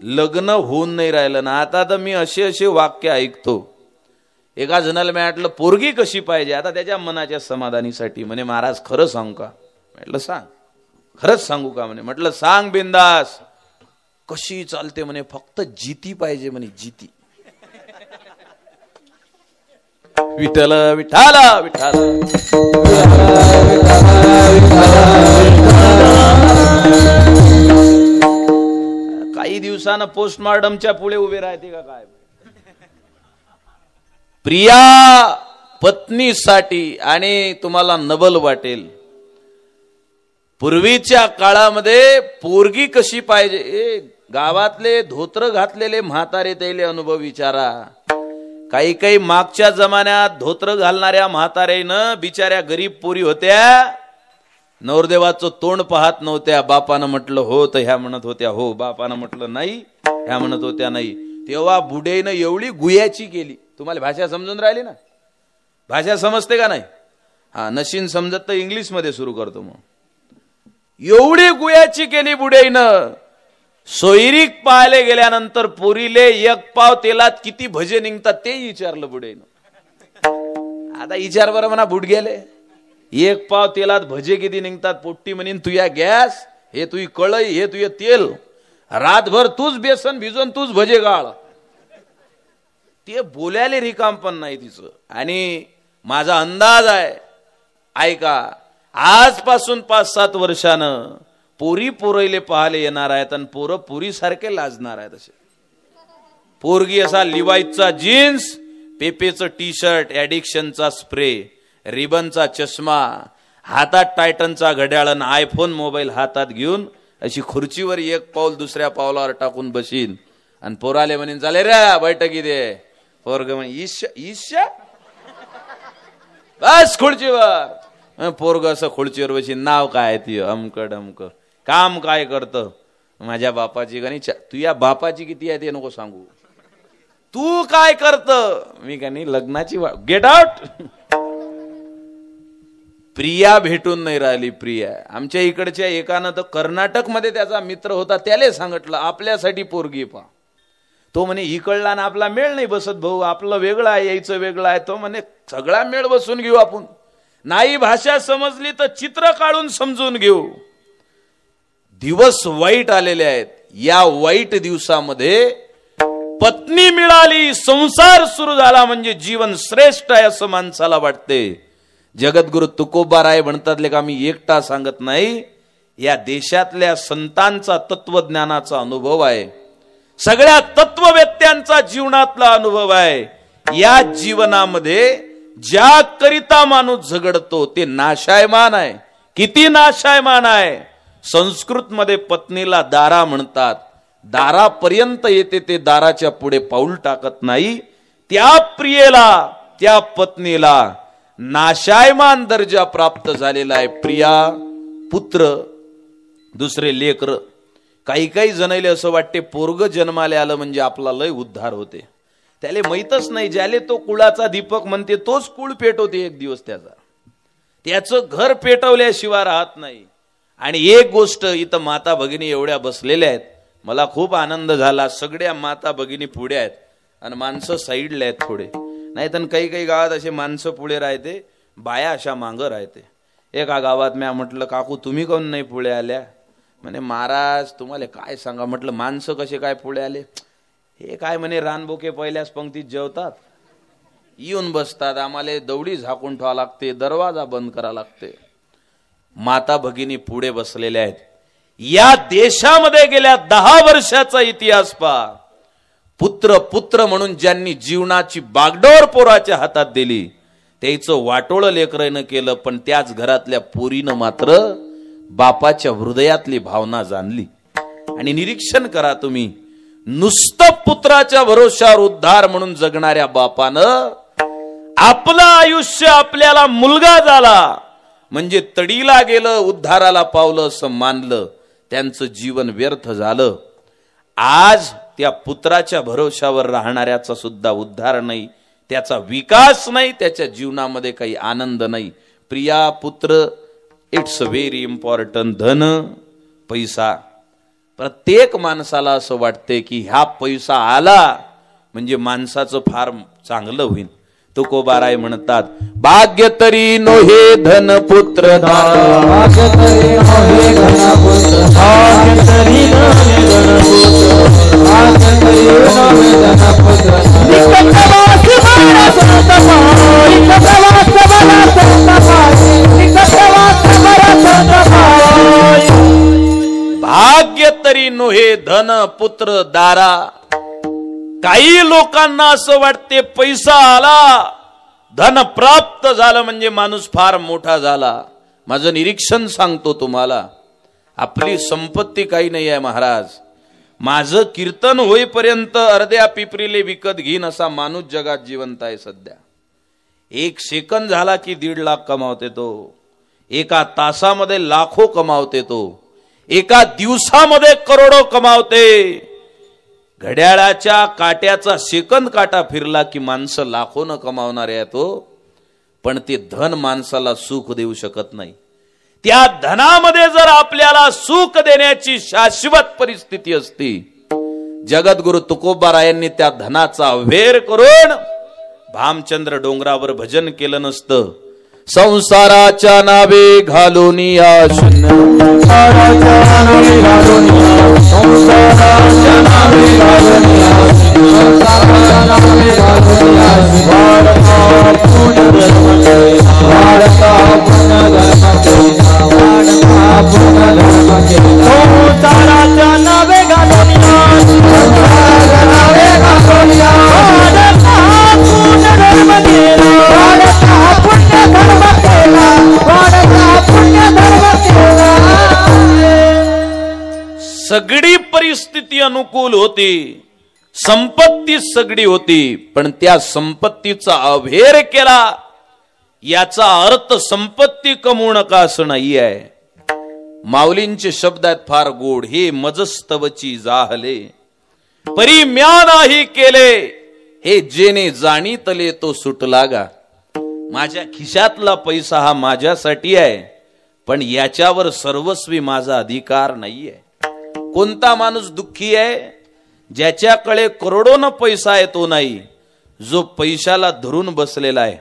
लग्न होऊन नाही राहिलं ना. आता तर मी असे वाक्य ऐकतो. एका जणाला म्हटलं पोरगी कशी पाहिजे, आता त्याच्या मनाच्या समाधानीसाठी म्हणे महाराज खरं सांगू का? म्हटलं सांग. खरंच सांगू का? म्हटलं सांग बिंदास. कशी चालते म्हणे, फक्त जिती पाहिजे म्हणे, जिती. विठ्ठल विठ्ठल विठ्ठल. काही दिवसानं पोस्टमॉर्टमच्या पुढे उभे राहते का काय? प्रिया पत्नीसाठी. आणि तुम्हाला नवल वाटेल, पूर्वीच्या काळामध्ये पोरगी कशी पाहिजे, गावातले धोत्र घातलेले म्हातारे त्याले अनुभव विचारा. काही काही मागच्या जमान्यात धोत्र घालणाऱ्या म्हातारेनं बिचाऱ्या गरीब पोरी होत्या, नवरदेवाचं तोंड पाहत नव्हत्या. बापानं म्हटलं हो तर ह्या म्हणत होत्या हो, बापानं म्हटलं नाही ह्या म्हणत होत्या नाही. तेव्हा बुढेनं एवढी गुयाची केली. तुम्हाला भाषा समजून राहिली ना? भाषा समजते का नाही? हा, नशीन समजत तर इंग्लिश मध्ये सुरू करतो. मग एवढी गुयाची केली बुढेनं. सोयरीक पाहायला गेल्यानंतर पोरीले 1 पाव तेलात किती भजे निघतात ते विचारलं बुढेनं. आता विचार बरं म्हणा बुट गेले, एक पाव तेलात भजे किती निघतात. पोट्टी म्हणीन तुया गॅस, हे तुझी कळई, हे तुझे तेल, रातभर तूच बेसन भिजवून तूच भजे गाळ. ते बोलायला रिकाम पण नाही तिचं. आणि माझा अंदाज आहे, ऐका, आजपासून 5-7 वर्षानं पोरी पोरईले पाहायला येणार आहेत आणि पोरं पोरी सारखे लाजणार आहेत. असे पोरगी असा लिवाईचा जीन्स, पेपेचं टी शर्ट, ऍडिक्शनचा स्प्रे, रिबनचा चष्मा, हातात टायटनचा घड्याळ आणि आयफोन मोबाईल हातात घेऊन अशी खुर्चीवर एक पाऊल दुसऱ्या पावलावर टाकून बसीन आणि पोराले म्हणेन चाले रे बैठकी दे. पोरग म्हणे ईशा ईशा बस खुर्चीवर. पोरग असं खुर्चीवर बसीन. नाव काय ती? अमक डमक. काम काय करतं? माझ्या बापाची गणी. तुझ्या बापाची किती आहे ते नको सांगू. तू काय करत? मी का नाही लग्नाची गेट आउट. प्रिया भेटून नाही राहिली. प्रिया आमच्या इकडच्या एकानं तर कर्नाटक मध्ये त्याचा मित्र होता, त्याला सांगितलं आपल्यासाठी पोरगी पा. तो म्हणे इकडला ना आपला मेळ नाही बसत भाऊ, आपलं वेगळं आहे, यायचं वेगळं आहे. तो म्हणे सगळा मेळ बसून घेऊ आपण. नाही भाषा समजली तर चित्र काढून समजून घेऊ. दिवस वाईट आलेले आहेत. या वाईट दिवसामध्ये पत्नी मिळाली, संसार सुरू झाला म्हणजे जीवन श्रेष्ठ आहे असं माणसाला वाटते. जगद्गुरु तुकोबाराय म्हणतात का मी एकटा सांगत नाही, या देशातल्या संतांचा तत्वज्ञानाचा अनुभव आहे, सगळ्या तत्ववेत्यांचा जीवनातला अनुभव आहे. या जीवनामध्ये ज्या करिता माणूस झगडतो ते नाशायमान आहे. किती नाशायमान आहे. संस्कृत मध्ये पत्नीला दारा म्हणतात. दारापर्यंत येते ते दाराच्या पुढे पाऊल टाकत नाही. त्या प्रियेला, त्या पत्नीला नाशायमान दर्जा प्राप्त झालेला आहे. प्रिया, पुत्र, दुसरे लेकर. काही काही जणायले असं वाटते पोरग जन्माले आलं म्हणजे आपला लय उद्धार होते. त्याला माहीतच नाही, ज्याले तो कुळाचा दीपक म्हणते तोच कुळ पेटवते एक दिवस त्याचा. त्याचं घर पेटवल्याशिवाय राहत नाही. आणि एक गोष्ट, इथं माता भगिनी एवढ्या बसलेल्या आहेत, मला खूप आनंद झाला. सगळ्या माता भगिनी पुढे आहेत आणि माणसं साईडला आहेत थोडे. नाही तर काही काही गावात असे माणसं पुढे राहते, बाया अशा मागं राहते. एका गावात मी म्हटलं काकू तुम्ही कोण नाही पुढे आल्या? म्हणे महाराज तुम्हाला काय सांगा. म्हटलं माणसं कसे काय पुढे आले? हे काय म्हणे रानबोके पहिल्याच पंक्तीत जेवतात, येऊन बसतात, आम्हाला दौडी झाकून ठेवा लागते, दरवाजा बंद करा लागते. माता भगिनी पुढे बसलेल्या आहेत. या देशामध्ये गेल्या 10 वर्षाचा इतिहास पहा. पुत्र पुत्र म्हणून ज्यांनी जीवनाची बागडोर पोराच्या हातात दिली त्याचं वाटोळं लेकरानं केलं, पण त्याच घरातल्या पोरीनं मात्र बापाच्या हृदयातली भावना जाणली. आणि निरीक्षण करा तुम्ही, नुसतं पुत्राच्या भरोशावर उद्धार म्हणून जगणाऱ्या बापानं आपलं आयुष्य आपल्याला मुलगा झाला म्हणजे तडीला गेलं, उद्धाराला पावलं असं मानलं, त्यांचं जीवन व्यर्थ झालं. आज त्या पुत्राच्या भरोशावर राहणाऱ्याचा सुद्धा उद्धार नाही, त्याचा विकास नाही, त्याच्या जीवनामध्ये काही आनंद नाही. प्रिया, पुत्र, इट्स व्हेरी इम्पॉर्टंट. धन, पैसा, प्रत्येक माणसाला असं वाटते की ह्या पैसा आला म्हणजे माणसाचं फार चांगलं होईल. तुकोबाराय म्हणतात, भाग्य तरी नोहे धन पुत्र दान, भाग्य तरी नोहे धन पुत्र, भाग्य तरी नोहे धन पुत्र, भाग्य तरी नोहे धन पुत्र. निकट वास बरा संत पाई, निकट वास बरा संत पाई, निकट वास बरा संत पाई. भाग्य तरी नोहे धन पुत्र दारा. काही लोकांना असं वाटते पैसा आला, धन प्राप्त झालं म्हणजे माणूस फार मोठा झाला. माझं निरीक्षण सांगतो तुम्हाला, आपली संपत्ती काही नाही आहे महाराज. माझं कीर्तन होईपर्यंत अर्ध्या पिपरीले विकत घेईन असा माणूस जगात जिवंत आहे सध्या. 1 सेकंद झाला की 1.5 लाख कमावते तो, एका तासामध्ये लाखो कमावते तो, एका दिवसामध्ये करोडो कमावते. घड्याळाच्या काट्याचा सेकंद काटा फिरला की माणसं लाखोनं कमावणार आहे तो, पण ते धन माणसाला सुख देऊ शकत नाही. त्या धनामध्ये जर आपल्याला सुख देण्याची शाश्वत परिस्थिती असती, जगद्गुरु तुकोबारायांनी त्या धनाचा अव्हेर करून भामचंद्र डोंगरावर भजन केलं नसतं, संसाराच्या नावे घालून या शून्य, संसाराच्या नावे घालून या, संसाराच्या नावे घालून या, संसाराच्या नावे घालून या, वाढता पुण्य धर्म केला, वाढता पुण्य धर्म केला, वाढता पुण्य धर्म केला, संसाराच्या नावे घालून या, संसाराच्या नावे घालून या, वाढता पुण्य धर्म केला, वाढता पुण्य धर्म केला, वाढता पुण्य धर्म केला. सगळी परिस्थिती अनुकूल होती, संपत्ती सगळी होती, पण त्या संपत्तीचा अभेर केला. याचा अर्थ संपत्ती कमवू नका असं नाही आहे. माऊलींचे शब्द आहेत फार गोड, हे मजस्तवची जाहले परी म्या नाही केले, हे जेने जाणीतले तो सुटला गा. माझ्या खिशातला पैसा हा माझ्यासाठी आहे, पण याच्यावर सर्वस्वी माझा अधिकार नाहीये. कोणता माणूस दुःखी आहे? ज्याच्याकडे करोडोनं पैसा आहे तो नाही, जो पैशाला धरून बसलेला आहे.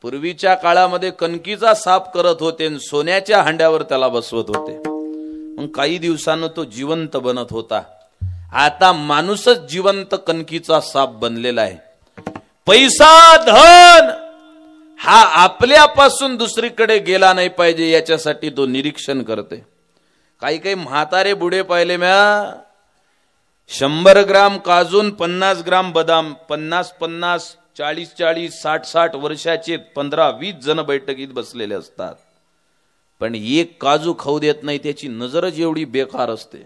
पूर्वीच्या काळामध्ये कणकीचा साफ करत होते आणि सोन्याच्या हांड्यावर त्याला बसवत होते. मग काही दिवसानं तो जिवंत बनत होता. आता माणूसच जिवंत कणकीचा साप बनलेला आहे. पैसा धन हा आपल्यापासून दुसरीकडे गेला नाही पाहिजे याच्यासाठी तो निरीक्षण करते. काही काही म्हातारे बुडे पाहिले म्या, 100 ग्राम काजून 50 ग्राम बदाम, 50-50 40-40 60-60 वर्षाचे 15-20 जण बैठकीत बसलेले असतात, पण एक काजू खाऊ देत नाही. त्याची नजरच एवढी बेकार असते.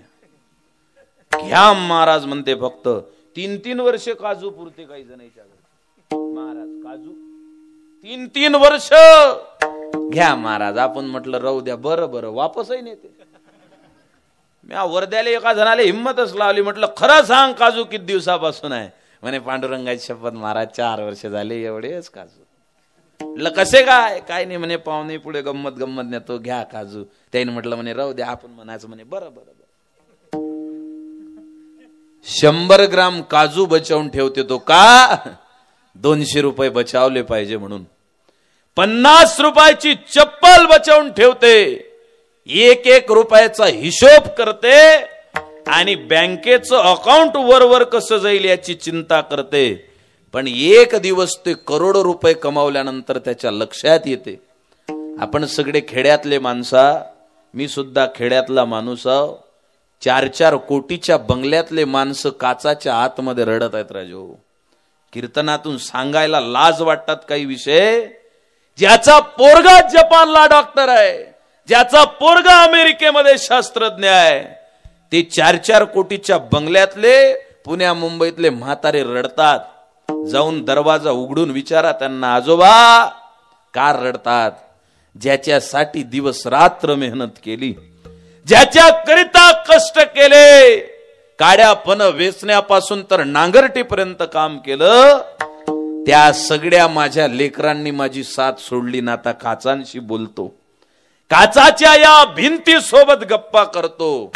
घ्या महाराज म्हणते, फक्त 3-3 वर्ष काजू पुरते काही जणांच्या घरी. महाराज काजू 3-3 वर्ष घ्या महाराज. आपण म्हटलं राहू द्या, बरं बरं, वापसही नेते. मी वर्ध्याला एका जणाला हिंमतच लावली, म्हटलं खरं सांग काजू किती दिवसापासून आहे? म्हणे पांडुरंगाची शपथ महाराज 4 वर्ष झाले एवढेच काजू. म्हटलं कसे काय? काय नाही म्हणे, पाहुणे पुढे गंमत गंमत नेतो, घ्या काजू. त्याने म्हटलं म्हणे राहू द्या, आपण म्हणायचं म्हणे बरं बरं बरं. 100 ग्राम काजू बचावून ठेवते तो का? 200 रुपये बचावले पाहिजे म्हणून. 50 रुपयाची चप्पल बचावून ठेवते, 1-1 रुपयाचा हिशोब करते आणि बँकेचं अकाउंट वर कसं जाईल याची चिंता करते. पण एक दिवस ते करोडो रुपये कमावल्यानंतर त्याच्या लक्षात येते, आपण सगळे खेड्यातले माणसा, मी सुद्धा खेड्यातला माणूस आहो. 4-4 कोटीच्या बंगल्यातले माणसं काचाच्या आतमध्ये रडत आहेत राजो. कीर्तनातून सांगायला लाज वाटतात काही विषय. ज्याचा पोरगा जपानला डॉक्टर आहे, ज्याचा पोरगा अमेरिकेमध्ये शास्त्रज्ञ आहे, ते 4-4 कोटीच्या बंगल्यातले पुण्या मुंबईतले म्हातारे रडतात. जाऊन दरवाजा उघडून विचारा त्यांना, आजोबा का रडतात? ज्याच्यासाठी दिवस रात्र मेहनत केली, ज्याच्या करिता कष्ट केले, काड्यापण वेचण्यापासून तर नांगरटीपर्यंत काम केलं, त्या सगळ्या माझ्या लेकरांनी माझी साथ सोडली ना. आता काचांशी बोलतो, काचाच्या या भिंती सोबत गप्पा करतो.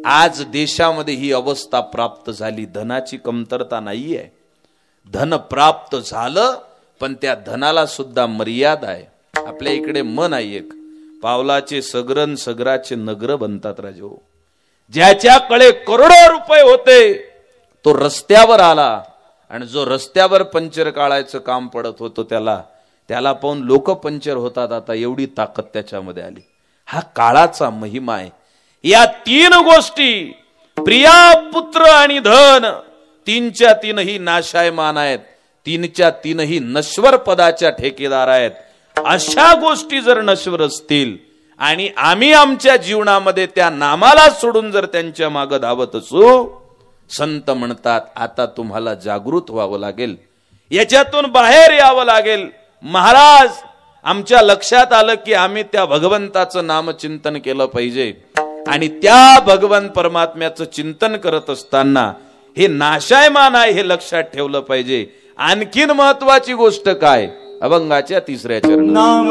आज देशामध्ये ही अवस्था प्राप्त झाली. धनाची कमतरता नाहीये, धन प्राप्त झालं, पण त्या धनाला सुद्धा मर्यादा आहे. आपल्या इकडे मन आहे एक, पावलाचे सगरन सगराचे नगर बनतात राजो. ज्याच्याकडे करोडो रुपये होते तो रस्त्यावर आला, आणि जो रस्त्यावर पंचर काढायचं काम पडत होतं त्याला पाहून लोक पंचर होतात. आता एवढी ताकद त्याच्यामध्ये आली. हा काळाचा महिमा आहे. या 3 गोष्टी, प्रिया, पुत्र आणि धन, 3च्या 3ही नाशायमान आहेत, 3च्या 3ही नश्वर पदाच्या ठेकेदार आहेत. अशा गोष्टी जर नश्वर असतील आणि आम्ही आमच्या जीवनामध्ये त्या नामाला सोडून जर त्यांच्या मागे धावत असू, संत म्हणतात आता तुम्हाला जागृत व्हावं लागेल, याच्यातून बाहेर यावं लागेल. महाराज, आमच्या लक्षात आलं की आम्ही त्या भगवंताचं नामचिंतन केलं पाहिजे, आणि त्या भगवान परमात्म्याचं चिंतन करत असताना हे नाशायमान आहे हे लक्षात ठेवलं पाहिजे. आणखीन महत्वाची गोष्ट काय? अभंगाच्या 3ऱ्या चरणात नाम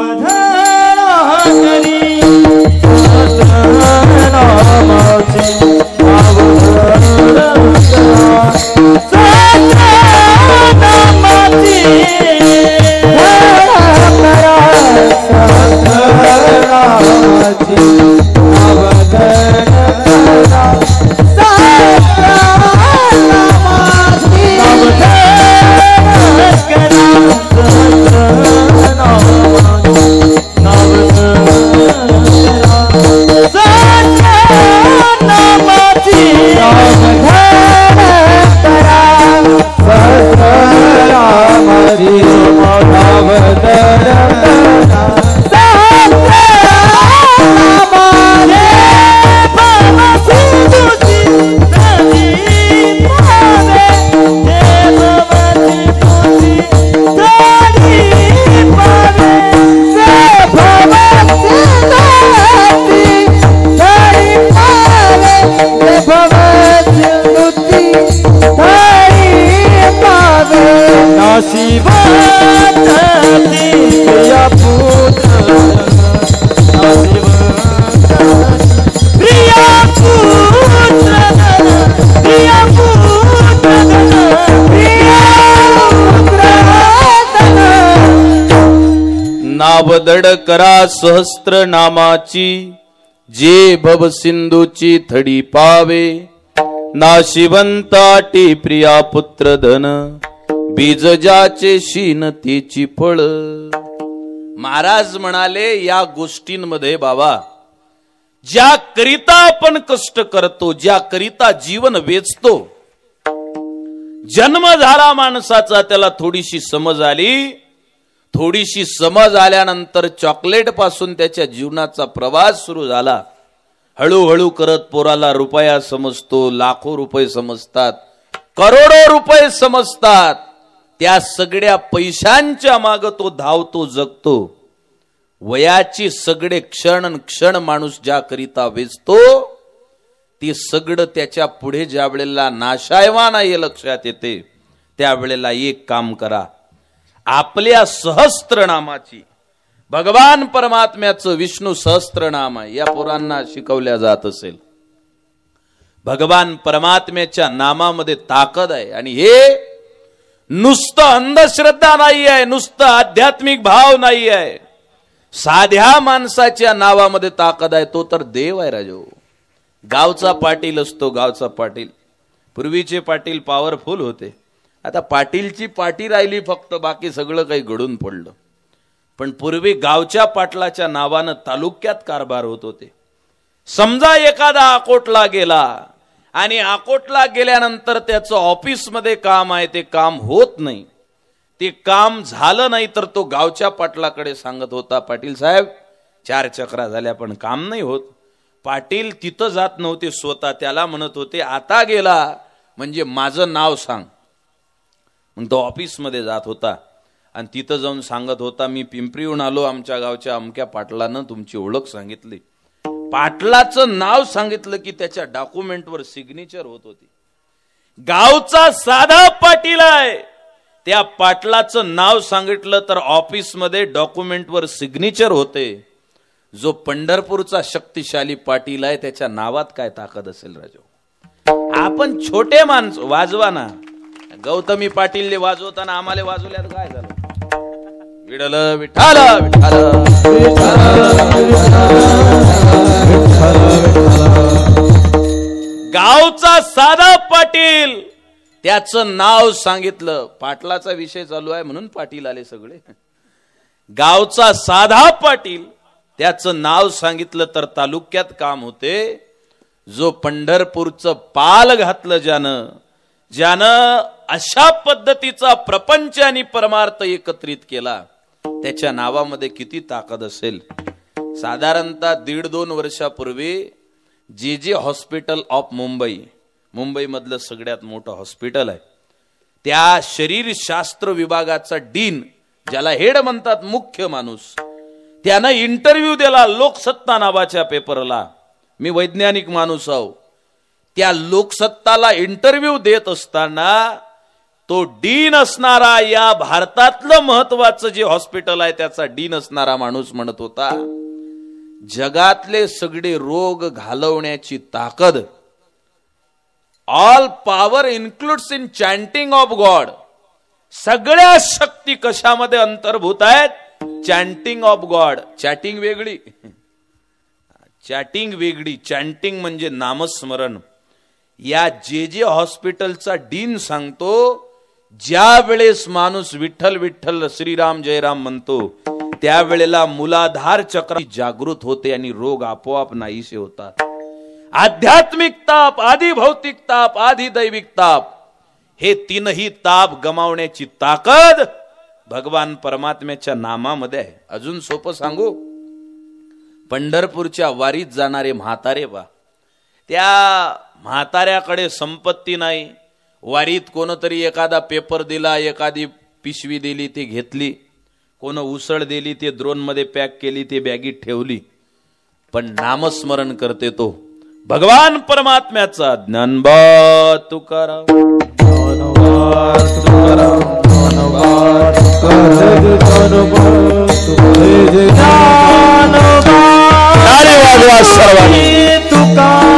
अवदड करा सहस्त्र नामाची, जे भव सिंधूची थडी पावे, नाशिवंताटी प्रिया पुत्र धन, बीज ज्याचे शीन तेची फळ. महाराज म्हणाले या गोष्टींमध्ये बाबा, ज्या करिता आपण कष्ट करतो, ज्या करिता जीवन वेचतो, जन्म झाला माणसाचा, त्याला थोडीशी समज आली, थोडीशी समज आल्यानंतर चॉकलेट पासून त्याच्या जीवनाचा प्रवास सुरू झाला. हळूहळू करत पोराला रुपया समजतो, लाखो रुपये समजतात, करोडो रुपये समजतात. त्या सगळ्या पैशांच्या माग तो धावतो, जगतो. वयाची सगळे क्षण क्षण माणूस ज्या करिता वेचतो, ते सगळं त्याच्या पुढे ज्या वेळेला नाशायवान आहे लक्षात येते, त्यावेळेला एक काम करा. आपल्या सहस्त्रनामाची, भगवान परमात्म्याचं विष्णू सहस्त्रनाम आहे, या पोरांना शिकवल्या जात असेल. भगवान परमात्म्याच्या नामामध्ये ताकद आहे. आणि हे नुसतं अंधश्रद्धा नाही आहे, नुसतं आध्यात्मिक भाव नाही आहे. साध्या माणसाच्या नावामध्ये ताकद आहे. तो तर देव आहे राजो. गावचा पाटील असतो, गावचा पाटील. पूर्वीचे पाटील पॉवरफुल होते. आता पाटीलची पाटी राहिली फक्त, बाकी सगळं काही घडून पडलं. पण पूर्वी गावच्या पाटलाच्या नावानं तालुक्यात कारभार होत होते. समजा एखादा अकोटला गेला आणि अकोटला गेल्यानंतर त्याचं ऑफिसमध्ये काम आहे, ते काम होत नाही, ते काम झालं नाही, तर तो गावच्या पाटलाकडे सांगत होता, पाटील साहेब 4 चक्रा झाल्या पण काम नाही होत. पाटील तिथं जात नव्हते स्वतः, त्याला म्हणत होते आता गेला म्हणजे माझं नाव सांग. मग तो ऑफिसमध्ये जात होता आणि तिथं जाऊन सांगत होता, मी पिंपरीहून आलो, आमच्या गावच्या अमक्या पाटलानं तुमची ओळख सांगितली. पाटलाचं नाव सांगितलं की त्याच्या डॉक्युमेंटवर सिग्नेचर होत होती. गावचा साधा पाटील आहे, त्या पाटलाचं नाव सांगितलं तर ऑफिसमध्ये डॉक्युमेंटवर सिग्नेचर होते. जो पंढरपूरचा शक्तिशाली पाटील आहे, त्याच्या नावात काय ताकद असेल राजो. आपण छोटे माणसं वाजवा ना. गौतमी पाटीलले वाजवताना आम्हाला वाजवल्यात काय झालं? विडल विठाल विठाल गावचा साधा पाटील, त्याचं नाव सांगितलं. पाटलाचा विषय चालू आहे म्हणून पाटील आले सगळे. गावचा साधा पाटील, त्याचं नाव सांगितलं तर तालुक्यात काम होते. जो पंढरपूरचं पाल घातलं ज्यानं अशा पद्धतीचा प्रपंच आणि परमार्थ एकत्रित केला, त्याच्या नावामध्ये किती ताकद असेल. साधारणतः 1.5-2 वर्षापूर्वी जे हॉस्पिटल ऑफ मुंबई मधलं सगळ्यात मोठं हॉस्पिटल आहे, त्या शरीरशास्त्र विभागाचा डीन, ज्याला हेड म्हणतात, मुख्य माणूस, त्यानं इंटरव्ह्यू दिला लोकसत्ता नावाच्या पेपरला. मी वैज्ञानिक माणूस आहो. त्या लोकसत्ताला इंटरव्ह्यू देत असताना तो डीन असणारा, या भारतातलं महत्वाचं जे हॉस्पिटल आहे त्याचा डीन असणारा माणूस म्हणत होता, जगातले सगळे रोग घालवण्याची ताकद, all power includes in chanting of God. सगळ्या शक्ती कशामध्ये अंतर्भूत आहेत? Chanting of God. चॅटिंग वेगळी, चॅटिंग वेगळी. चॅन्टिंग म्हणजे नामस्मरण. या जे हॉस्पिटलचा डीन सांगतो, ज्या वेळेस माणूस विठ्ठल विठ्ठल श्रीराम जयराम म्हणतो, त्यावेळेला मूलाधार चक्र जागृत होते आणि रोग आपोआप नाहीसे होतात. आध्यात्मिक ताप, आधी भौतिक ताप, आधी दैविक ताप, हे तीनही ताप गमावण्याची ताकद भगवान परमात्म्याच्या नामामध्ये आहे. अजून सोपं सांगू, पंढरपूरच्या वारीत जाणारे म्हातारे बा, त्या म्हाताऱ्याकडे संपत्ती नाही. वारीत कोणतरी एखादा पेपर दिला, एखादी पिशवी दिली, ती घेतली. कोण उसळ दिली, ते द्रोणमध्ये पॅक केली, ते बॅगीत ठेवली. पण नामस्मरण करते तो भगवान परमात्म्याचा. ज्ञानबा तुकाराम, सर्वांनी तुकाराम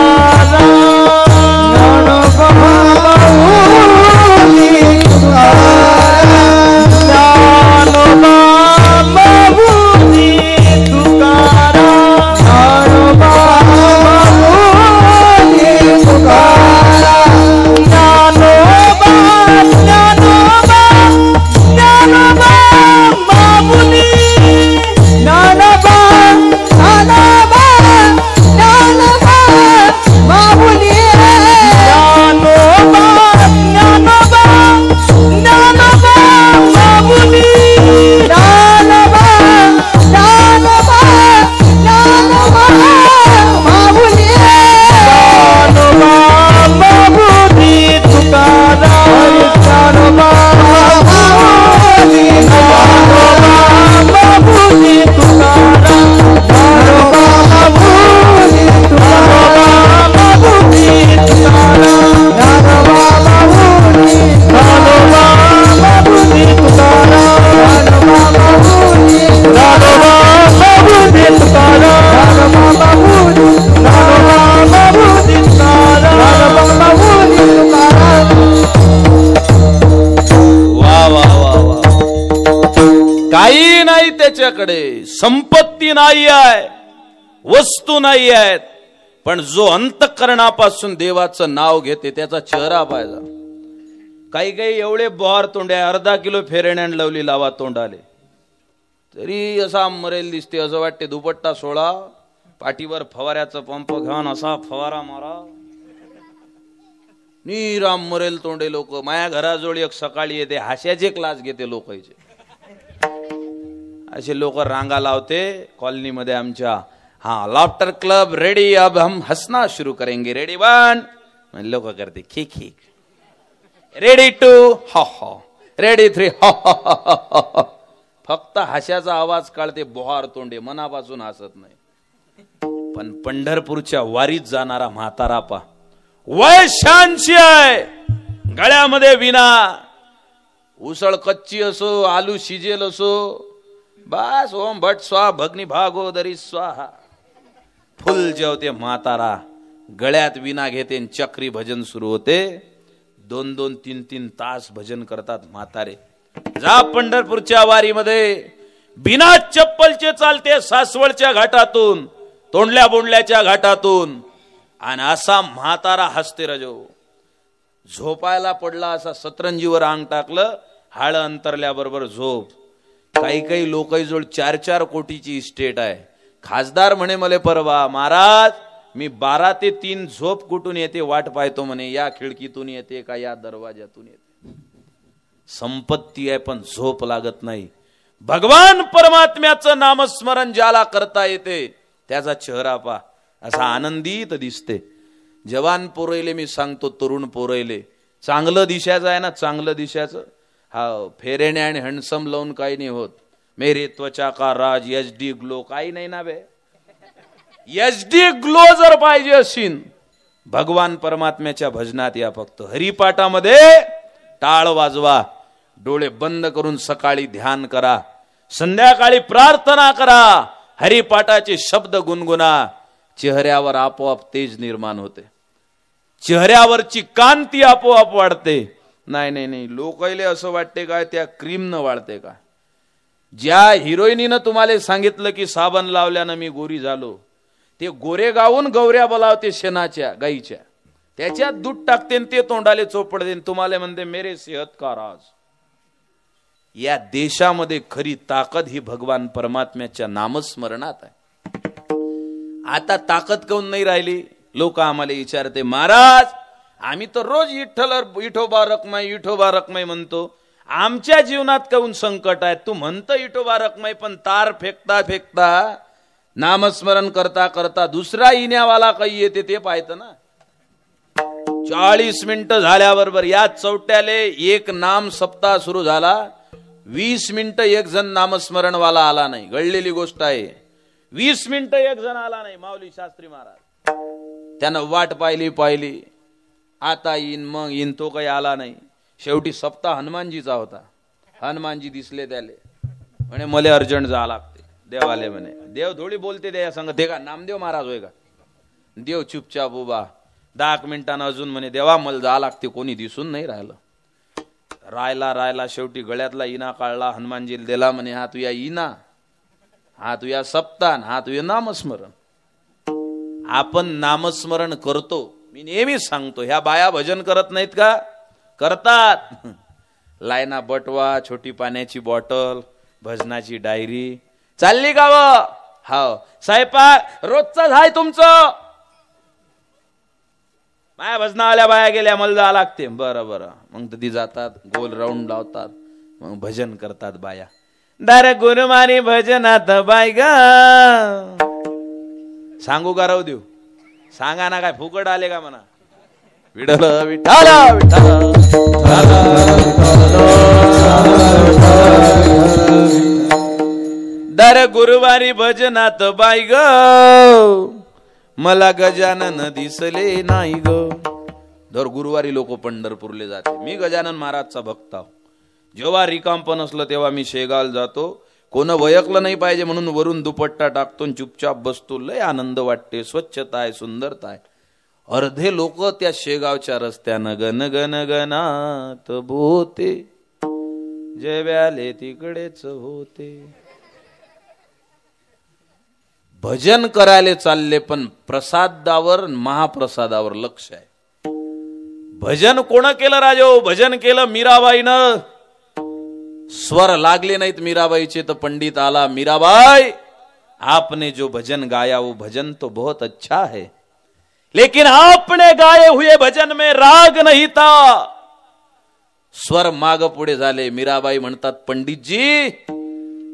त्याच्याकडे संपत्ती नाही आहे, वस्तू नाही आहेत, पण जो अंतःकरणापासून देवाचं नाव घेते त्याचा चेहरा पाहिजे. काही काही एवढे बहार तोंडे, अर्धा किलो फेरेण्यान लावली लावा तोंडाले तरी असा मरेल दिसते. असं वाटते दुपट्टा सोळा, पाठीवर फवाऱ्याचा पंप घाण असा फवारा मारा, निराम मरेल तोंडे लोक. माया घराजवळ एक सकाळी येते, हास्याचे क्लास घेते लोकांचे. असे लोक रांगा लावते कॉलनीमध्ये आमच्या. हाँ लाफ्टर क्लब रेडी, अब हम हंसना शुरू करेंगे, रेडी 1, लोक करते खी खी, रेडी 2 हा हा, रेडी 3 हा हा. फक्त हास्याचा आवाज काढते, बोहार तोंडे, मनापासून हसत नाही. पण पंढरपूरच्या वारीत जाणारा म्हातारा पा, वय 86 आहे, गळ्यामध्ये विना, उसळ कच्ची असो आलू शिजेल असो, बस ओम भट स्वाहा भगनी भागोदरी स्वाहा. फुल जेवते म्हातारा, गळ्यात विना घेते, चक्री भजन सुरू होते. 2-2, 3-3 तास भजन करतात म्हातारे. जा पंढरपूरच्या वारीमध्ये, बिना चप्पलचे चालते सासवडच्या घाटातून, तोंडल्या बोंडल्याच्या घाटातून, आणि असा म्हातारा हसते रजो. झोपायला पडला असा सतरंजीवर अंग टाकलं, हाड अंतरल्याबरोबर झोप. काही काही लोकांजवळ 4-4 कोटीची इस्टेट आहे. खासदार म्हणे मले परवा, महाराज मी 12 ते 3 झोप कुठून येते वाट पाहतो म्हणे, या खिडकीतून येते का या दरवाज्यातून येते. संपत्ती आहे पण झोप लागत नाही. भगवान परमात्म्याचं नामस्मरण ज्याला करता येते त्याचा चेहरा पा असा आनंदीत दिसते. जवान पोरयले मी सांगतो, तरुण पोरयले, चांगलं दिशाचं आहे ना, चांगलं दिशाचं. हा फेरेणे आणि हँडसम लावून काही नाही होत. मेरे त्वचा का राज HD ग्लो काही नाही ना बे. HD ग्लो जर पाहिजे असेल, भगवान परमात्म्याच्या भजनात या. फक्त हरिपाठामध्ये टाळ वाजवा, डोळे बंद करून सकाळी ध्यान करा, संध्याकाळी प्रार्थना करा, हरिपाठाचे शब्द गुणगुना. चेहऱ्यावर आपोआप तेज निर्माण होते, चेहऱ्यावरची कांती आपोआप वाढते. नाही नाही नाही, लोकायले असं वाटते काय त्या क्रीम न वाढते का? ज्या हिरोईनीनं तुम्हाला सांगितलं की साबण लावल्यानं मी गोरी झालो, ते गोरे गावून गौऱ्या बोलावते शेणाच्या गाईच्या, त्याच्यात दूध टाकते ते तोंडाले चोपड देन, तुम्हाला म्हणते मेरे सेहत का राज. या देशामध्ये खरी ताकद ही भगवान परमात्म्याच्या नामस्मरणात आहे. आता ताकद काऊन नाही राहिली? लोक आम्हाला विचारते, महाराज आम्ही तर रोज विठोबा रखमाई म्हणतो, आमच्या जीवनात काऊन संकट आहे? तू म्हणतो विठोबा रखमाई, पण तार फेकता फेकता नामस्मरण करता करता दुसरा इण्यावाला काही येते ते पाहतं ना. 40 मिनिटं झाल्याबरोबर या चौट्याले एक नाम सप्ताह सुरू झाला, 20 मिनिटं एक जण नामस्मरण वाला आला नाही. घडलेली गोष्ट आहे. 20 मिनिटं एक जण आला नाही. माऊली शास्त्री महाराज त्यानं वाट पाहिली, आता येईन मग येईन, तो काही आला नाही. शेवटी सप्ताह हनुमानजीचा होता. हनुमानजी दिसले त्याले, म्हणे मले अर्जंट जा लागते देवाले. म्हणे देव थोडी बोलते त्या संग, ते का नामदेव महाराज होय का? देव चुपचाप उभा 10 मिनिटांना अजून म्हणे देवा मला जा लागते, कोणी दिसून नाही राहिलं. रायला शेवटी गळ्यातला इना काढला, हनुमानजीला दिला. म्हणे हा तुया इना, हा तुया सप्ताह, हा तुया नामस्मरण. आपण नामस्मरण करतो. मी नेहमी सांगतो, ह्या बाया भजन करत नाहीत का? करतात. लायना बटवा, छोटी पाण्याची बॉटल, भजनाची डायरी चालली गाव. हाव स्वयंपाक रोजचाच आहे तुमचं. माया भजनावाल्या बाया गेल्या, मला जा लागते. बरं मग ती जातात, गोल राऊंड लावतात, मग भजन करतात बाया. दर गुरुमारी भजनात बाय ग, सांगू का राहू देऊ? सांगा ना, काय फुकट आले का म्हणा? विठ्ठल विठ्ठल विठ्ठल दर गुरुवारी भजनात बाय ग, मला गजानन दिसले नाही ग. दर गुरुवारी लोक पंढरपूरले जाते. मी गजानन महाराजचा भक्त आहो. जेव्हा रिकामपण असलं तेव्हा मी शेगावला जातो. कोण वयकलं नाही पाहिजे म्हणून वरून दुपट्टा टाकतो, चुपचाप बसतो. लय आनंद वाटते, स्वच्छता आहे, सुंदरता आहे. अर्धे लोक त्या शेगावच्या रस्त्यानं गन गन गनात बोते, जेव्याले तिकडेच होते. भजन करायला चालले पण प्रसादावर महाप्रसादावर लक्ष आहे. भजन कोण केलं राजो? भजन केलं मीराबाईनं. स्वर लागले नाहीत मीराबाईचे तर पंडित आला, मीराबाई आपने जो भजन गाया वो भजन तो बहुत अच्छा है, लेकिन आपने गाए हुए भजन में राग नहीं था. स्वर माग पुढे झाले. मीराबाई म्हणतात, पंडित जी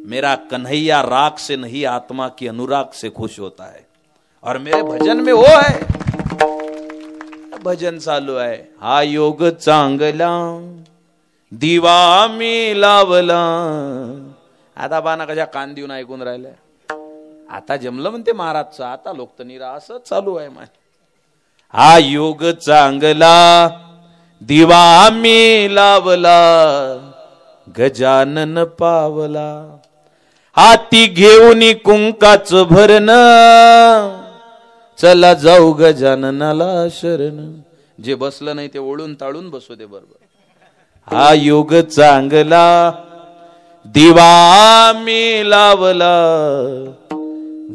मेरा कन्हैया राग से नहीं आत्मा की अनुराग से खुश होता है और मेरे भजन में वो है. भजन चालू आहे. हा योग चांगला दिवा मी लावला. आता बाना कशा कान देऊन ऐकून राहिल्या. आता जमलं म्हणते महाराजचं. आता लोक तर निरा असं चालू आहे. हा योग चांगला दिवा मी लावला गजानन पावला. हाती घेऊन कुंकाच भरण चला जाऊ गजाननाला शरण. जे बसलं नाही ते ओळून ताळून बसू दे बरोबर. हा योग चांगला दिवा मी लावला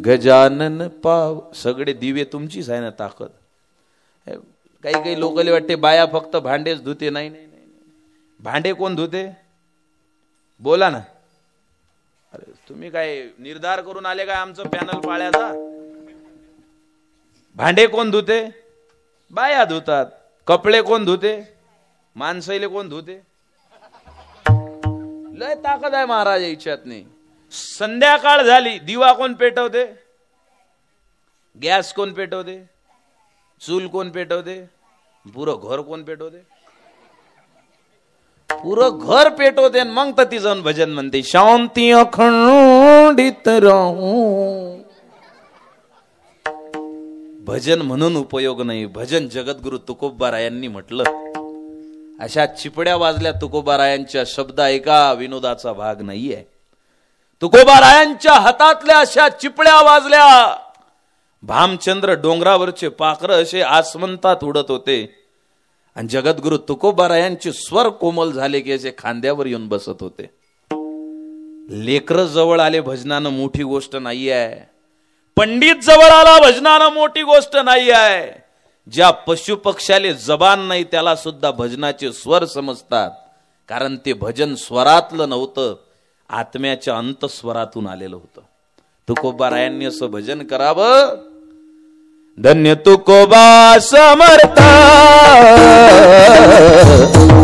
गजानन पाव. सगळे दिवे तुमचीच आहे ना ताकद. काही काही लोकांना वाटते बाया फक्त भांडेच धुते. नाही नाही नाही, भांडे कोण धुते? बोला ना. अरे तुम्ही काय निर्धार करून आले काय आमचं पॅनल पाळ्याचा? भांडे कोण धुते? बाया धुतात. कपडे कोण धुते? माणसाईले कोण धुते? लय ताकद आहे महाराज याच्यात नाही. संध्याकाळ झाली दिवा कोण पेटवते? गॅस कोण पेटवते? चूल कोण पेटवते? पुरं घर कोण पेटवते? पुरं घर पेटवते. मग तर ती जाऊन भजन म्हणते, शांती अखंडित राहू. भजन म्हणून उपयोग नाही. भजन जगद्गुरु तुकोबारायांनी म्हटलं. अशा चिपड्या वाजल्या तुकोबारायांच्या शब्द ऐका, विनोदाचा भाग नाहीये. तुकोबारायांच्या हातातल्या अशा चिपड्या वाजल्या. भामचंद्र डोंगरावरचे पाखर असे आसमंतात उडत होते आणि जगद्गुरु तुकोबारायांचे स्वर कोमल झाले की असे खांद्यावर येऊन बसत होते. लेकर जवळ आले भजनानं मोठी गोष्ट नाही आहे. पंडित जवळ आला भजनानं मोठी गोष्ट नाही आहे. ज्या पशु पक्ष्याले जबान नाही त्याला सुद्धा भजनाचे स्वर समजतात. कारण ते भजन स्वरातलं नव्हतं, आत्म्याच्या अंतस्वरातून आलेलं होतं. तुकोबारायांनी असं भजन करावं. धन्य तुकोबा समर्थ,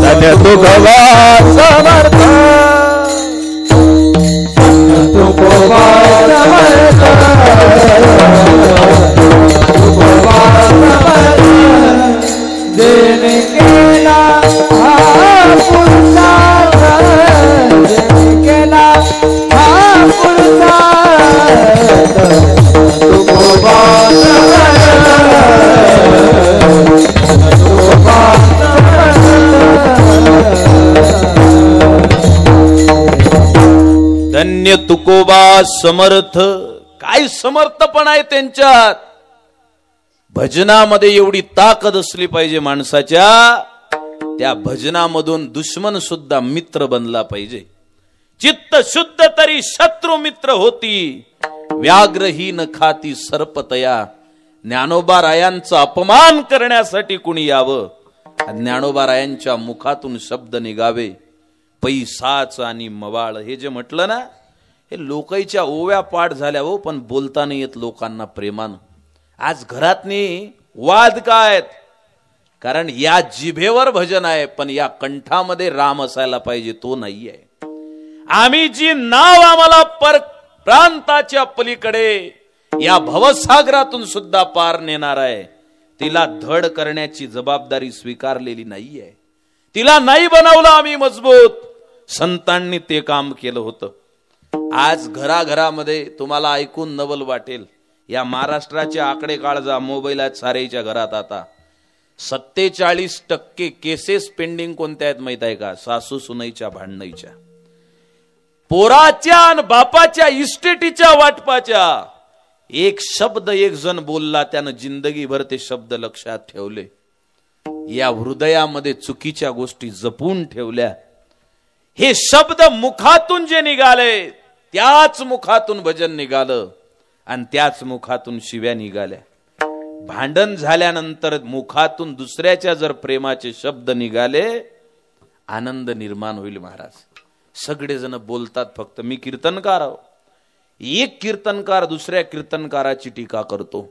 धन्य तुकोबा समर्थ, तुकोबा समर्थ, तुकोबा समर्थ. देने केला हा पुरुषार्थ, देने केला हा पुरुषार्थ. तुकोबा धन्य तुकोबा समर्थ. काय समर्थपण आहे त्यांच्यात. भजनामध्ये एवढी ताकद असली पाहिजे माणसाच्या. त्या भजनामधून दुश्मन सुद्धा मित्र बनला पाहिजे. चित्त शुद्ध तरी शत्रू मित्र होती. व्याघ्रहीन खाती सर्पतया. ज्ञानोबारायांचा अपमान करण्यासाठी कुणी यावं, ज्ञानोबारायांच्या मुखातून शब्द निघावे, पैसाच आणि मवाळ. हे जे म्हटलं ना, हे लोकांच्या ओव्या पाठ झाल्या हो, पण बोलता नाही येत लोकांना प्रेमानं. आज घरातनी वाद काय? कारण या जिभेवर भजन आहे पण या कंठामध्ये राम असायला पाहिजे, तो नाहीये. आम्ही जी नाव आम्हाला पर प्रांताच्या पलीकडे या भवसागरातून सुद्धा पार नेणार आहे, तिला धड करण्याची जबाबदारी स्वीकारलेली नाहीये. तिला नाही बनवलं आम्ही मजबूत. संतांनी ते काम केलं होतं. आज घराघरामध्ये तुम्हाला ऐकून नवल वाटेल, या महाराष्ट्राचे आकडे काळजा, मोबाईल आहेत सारेच्या घरात. आता 47% केसेस पेंडिंग कोणत्या आहेत माहित आहे का? सासू सुनईच्या भांडणाच्या, पोराच्या आणि बापाच्या इस्टेटीच्या वाटपाच्या. एक शब्द एक जण बोलला, त्यानं जिंदगीभर ते शब्द लक्षात ठेवले. या हृदयामध्ये चुकीच्या गोष्टी जपून ठेवल्या. हे शब्द मुखातून जे निघाले त्याच मुखातून भजन निघालं आणि त्याच मुखातून शिव्या निघाल्या. भांडण झाल्यानंतर मुखातून दुसऱ्याच्या जर प्रेमाचे शब्द निघाले, आनंद निर्माण होईल महाराज. सगळेजण बोलतात फक्त मी कीर्तनकार आहो. एक कीर्तनकार दुसऱ्या कीर्तनकाराची टीका करतो,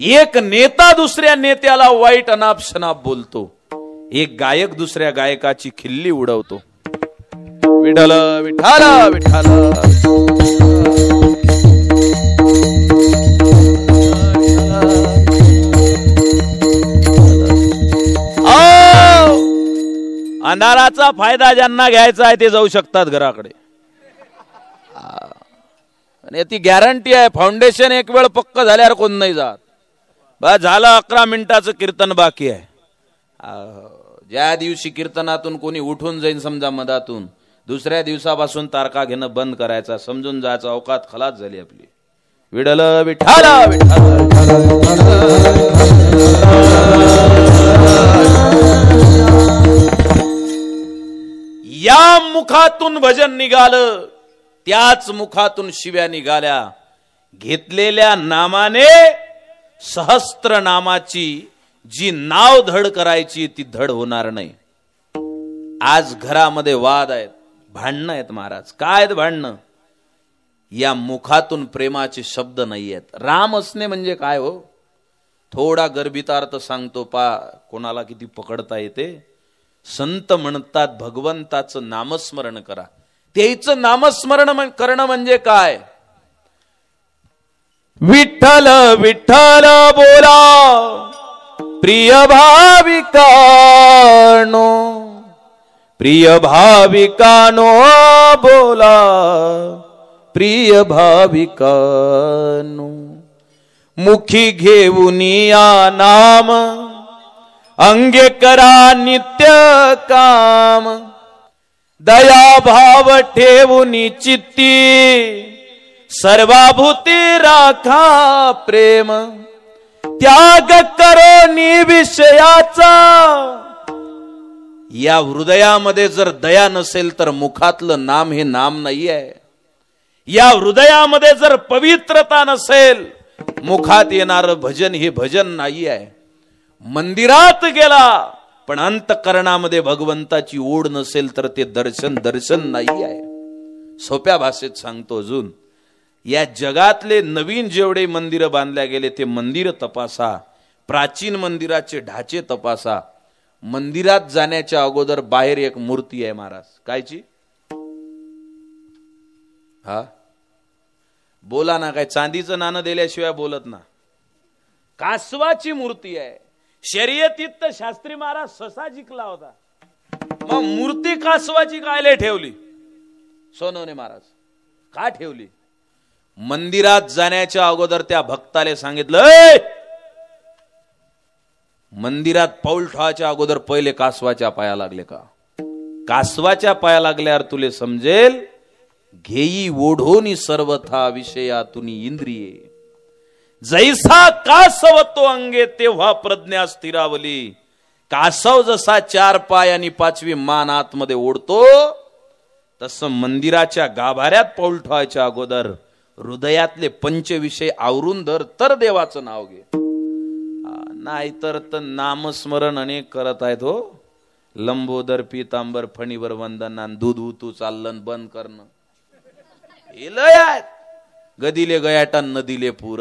एक नेता दुसऱ्या नेत्याला वाईट अनाप शनाप बोलतो, एक गायक दुसऱ्या गायकाची खिल्ली उडवतो. विठ्ठल विठ्ठल विठ्ठल. अंधाराचा फायदा ज्यांना घ्यायचा आहे ते जाऊ शकतात घराकडे. आणि ती गॅरंटी आहे, फाउंडेशन एक वेळ पक्क झाल्यावर कोण नाही जात. बस झालं, 11 मिनिटाचं कीर्तन बाकी आहे. ज्या दिवशी कीर्तनातून कोणी उठून जाईन समजा मधातून, दुसऱ्या दिवसापासून तारखा घेणं बंद करायचा, समजून जायचं अवकात खलास झाली आपली. विठ्ठल विठ्ठल विठ्ठल. या मुखातून भजन निघालं, त्याच मुखातून शिव्या निघाल्या. घेतलेल्या नामाने सहस्त्र नामाची जी नाव धड करायची ती धड होणार नाही. आज घरामध्ये वाद आहेत, भांडणं आहेत महाराज. काय आहेत भांडणं? या मुखातून प्रेमाचे शब्द नाही आहेत. राम असणे म्हणजे काय हो? थोडा गर्भितार्थ सांगतो पा, कोणाला किती पकडता येते. संत म्हणतात भगवंताचं नामस्मरण करा. त्याचं नामस्मरण करणं म्हणजे काय? विठ्ठल विठ्ठल बोला प्रिय भाविकानो, प्रिय भाविकानो बोला प्रिय भाविकानो. मुखी घेऊन या नाम, अंगे करा नित्य काम. दया भाव ठेवून चित्ती, सर्वाभूती राखा प्रेम. त्याग करो विषयाचा. या हृदयामध्ये जर दया नसेल तर मुखातलं नाम हे नाम नाही आहे. या हृदयामध्ये जर पवित्रता नसेल, मुखात येणारं भजन हे भजन नाही आहे. मंदिरात गेला पण अंतःकरणामध्ये भगवंताची ओढ नसेल तर ते दर्शन दर्शन नाही आहे. सोप्या भाषेत सांगतो, अजून या जगातले नवीन जेवढे मंदिरं बांधल्या गेले ते मंदिर तपासा, प्राचीन मंदिराचे ढाचे तपासा. मंदिरात जाण्याच्या अगोदर बाहेर एक मूर्ती आहे महाराज. कायची? हा बोला ना, काय चांदीचं नाणं दिल्याशिवाय बोलत ना. कासवाची मूर्ती आहे. शर्यतीत तर शास्त्री महाराज ससा जिंकला होता, मग मूर्ती कासवाची कायले ठेवली? सोनवणे महाराज का ठेवली? मंदिरात जाण्याच्या अगोदर त्या भक्ताले सांगितलं, मंदिरात पाऊल ठेवायच्या अगोदर पहिले कासवाच्या पाया लागले का? कासवाच्या पाया लागल्यावर तुले समजेल, घेई ओढोनी सर्वथा विषयातून इंद्रिये. जैसा कासव तो अंगे तेव्हा प्रज्ञा स्थिरावली. कासव जसा 4 पाय आणि 5वी मान आतमध्ये ओढतो, तसं मंदिराच्या गाभाऱ्यात पाऊल ठेवायच्या अगोदर हृदयातले पंचविषय आवरून धर, तर देवाचं नाव घे. नाहीतर तर नामस्मरण अनेक करत आहेत हो. लंबोदर पीतांबर फणीवर वंदनान, दूध उतू चाललन बंद करणं हे लय आहेत. गदिले गयाटान नदीले पूर.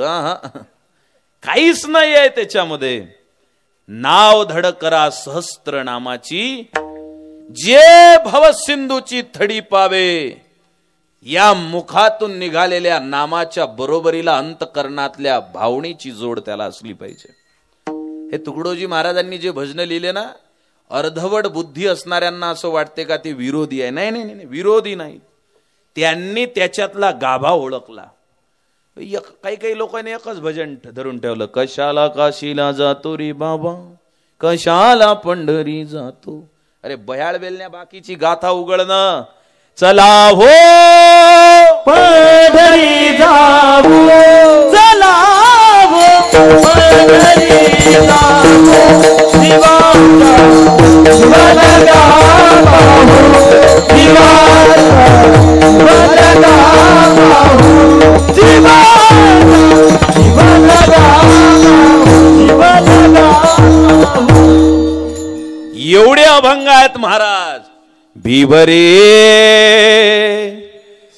काहीच नाही आहे त्याच्यामध्ये. नाव धड करा सहस्त्र नामाची, जे भवसिंधूची थडी पावे. या मुखातून निघालेल्या नामाच्या बरोबरीला अंतकरणातल्या भावनेची जोड त्याला असली पाहिजे. हे तुकडोजी महाराजांनी जे भजन लिहिले ना, अर्धवट बुद्धी असणाऱ्यांना असं वाटते का ते विरोधी आहे. नाही नाही नाही, विरोधी नाही. त्यांनी त्याच्यातला गाभा ओळखला. काही काही लोकांनी एकच भजन धरून ठेवलं, कशाला काशीला जातो रे बाबा, कशाला पंढरी जातो. अरे बयाळ बेलण्या बाकीची गाथा उघडणं. चला हो पंढरी जाऊ, चला हो पंढरी जाऊ. शिवाचा शिवलगा पाहू, शिवाचा शिवलगा पाहू. शिवा आहेत महाराज. भिवरे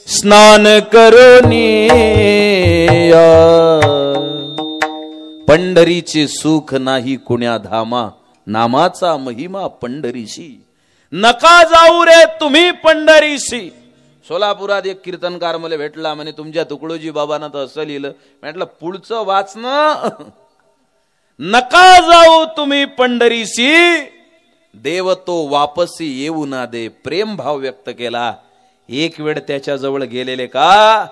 स्नान करोनी पंढरीचे सुख नाही कुण्या धामा, नामाचा महिमा पंढरीशी. नका जाऊ रे तुम्ही पंढरीशी. सोलापुरात एक कीर्तनकार मला भेटला, म्हणे तुमच्या तुकडोजी बाबांना तर असं लिहिलं. म्हटलं पुढचं वाचणं. नका जाऊ तुम्ही पंढरीशी, देव तो वापसी येऊ ना दे. प्रेम भाव व्यक्त केला. एक वेळ त्याच्या जवळ गेलेले का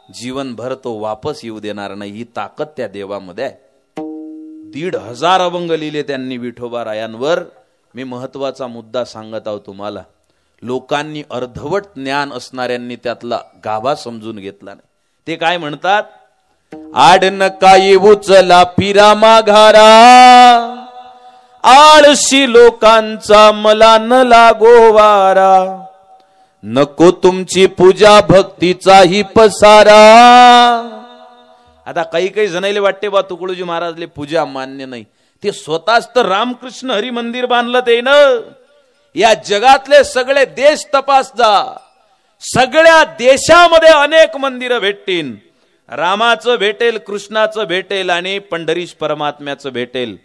जीवनभर तो वापस येऊ देणार नाही, ही ताकद त्या देवामध्ये आहे. 1,500 अभंग लिहिले त्यांनी विठोबा रायांवर. मी महत्वाचा मुद्दा सांगत आहो तुम्हाला. लोकांनी अर्धवट ज्ञान असणाऱ्यांनी त्यातला गाभा समजून घेतला नाही. ते काय म्हणतात, आड नका येऊ चला फिरा माघारा, आळशी लोकांचा मला न लागो वारा, नको तुमची पूजा भक्तीचाही पसारा. आता काही काही जणायले वाटते बा तुकडोजी महाराजले पूजा मान्य नाही. ते स्वतःच तर रामकृष्ण हरी मंदिर बांधलं ते ना. या जगातले सगळे देश तपास जा, सगळ्या देशामध्ये अनेक मंदिरं भेटतील. रामाचं भेटेल, कृष्णाचं भेटेल आणि पंढरीश परमात्म्याचं भेटेल.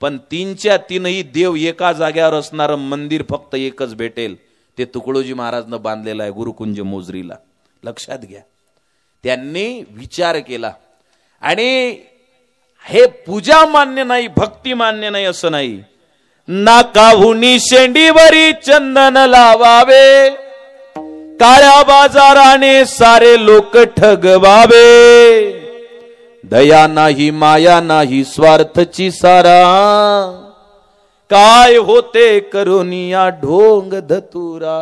पण 3च्या 3ही देव एका जाग्यावर असणारं मंदिर फक्त एकच भेटेल. ते तुकडोजी महाराजनं बांधलेलं आहे गुरुकुंज मोजरीला. लक्षात घ्या. त्यांनी विचार केला आणि हे पूजा मान्य नाही, भक्ती मान्य नाही असं नाही. नाकाहुनी शेंडीवरी चंदन लावावे, काळ्या बाजाराने सारे लोक ठगवावे, दया नाही माया नाही स्वार्थची सारा, काय होते करुनिया ढोंग धतुरा,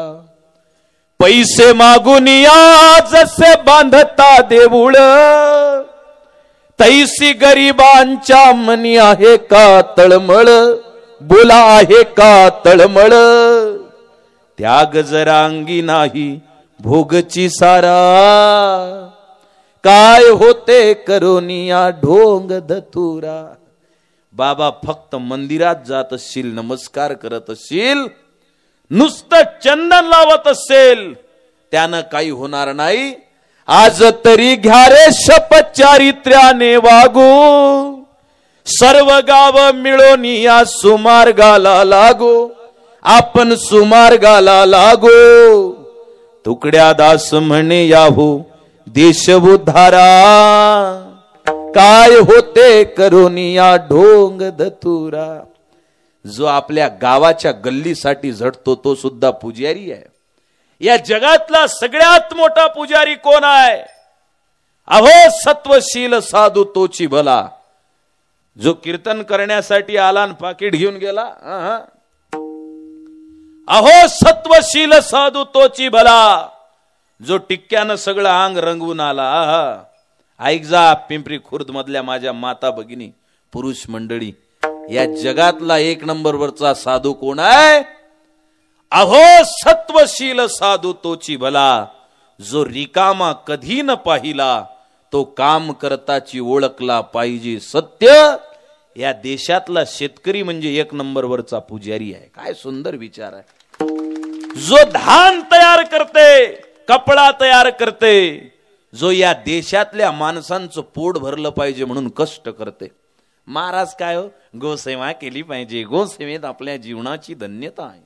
पैसे मागुनिया जसे बांधता देऊळ, तैसी गरिबांच्या मनी आहे का तळमळ, बोला आहे का तळमळ, त्याग जरांगी नाही भोगची सारा, काय होते करोनिया ढोंग धतुरा. बाबा फक्त मंदिरात जात असशील, नमस्कार करत असशील, नुसतं चंदन लावत असेल, त्यानं काही होणार नाही. आज तरी घ्या रे शपथ चारित्र्याने वागू, सर्व गाव मिळून या सुमार्गाला लागू, आपण सुमार्गाला लागू. तुकड्या दास म्हणे याहू देश उद्धारा, काय होते करुनिया ढोंग धतुरा. जो आपल्या गावाच्या गल्लीसाठी झटतो तो सुद्धा पुजारी आहे. या जगातला सगळ्यात मोठा पुजारी कोण आहे? अहो सत्वशील साधू तोची भला. जो कीर्तन करण्यासाठी आला आणि पाकिट घेऊन गेला, अहो सत्वशील साधू तोची भला. जो टिक्क्यानं सगळं अंग रंगवून आला. ऐक जा पिंपरी खुर्द मधल्या माझ्या माता भगिनी, पुरुष मंडळी, या जगातला 1 नंबरवरचा साधू कोण आहे? अहो सत्वशील साधू तोची भला. जो रिकामा कधी न पाहिला, तो काम करताची ओळखला पाहिजे सत्य. या देशातला शेतकरी म्हणजे 1 नंबरवरचा पुजारी आहे. काय सुंदर विचार आहे. जो धान तयार करते, कपडा तयार करते, जो या देशातल्या माणसांचं पोट भरलं पाहिजे म्हणून कष्ट करते. महाराज काय हो, गोसेवा केली पाहिजे, गोसेवेत आपल्या जीवनाची धन्यता आहे.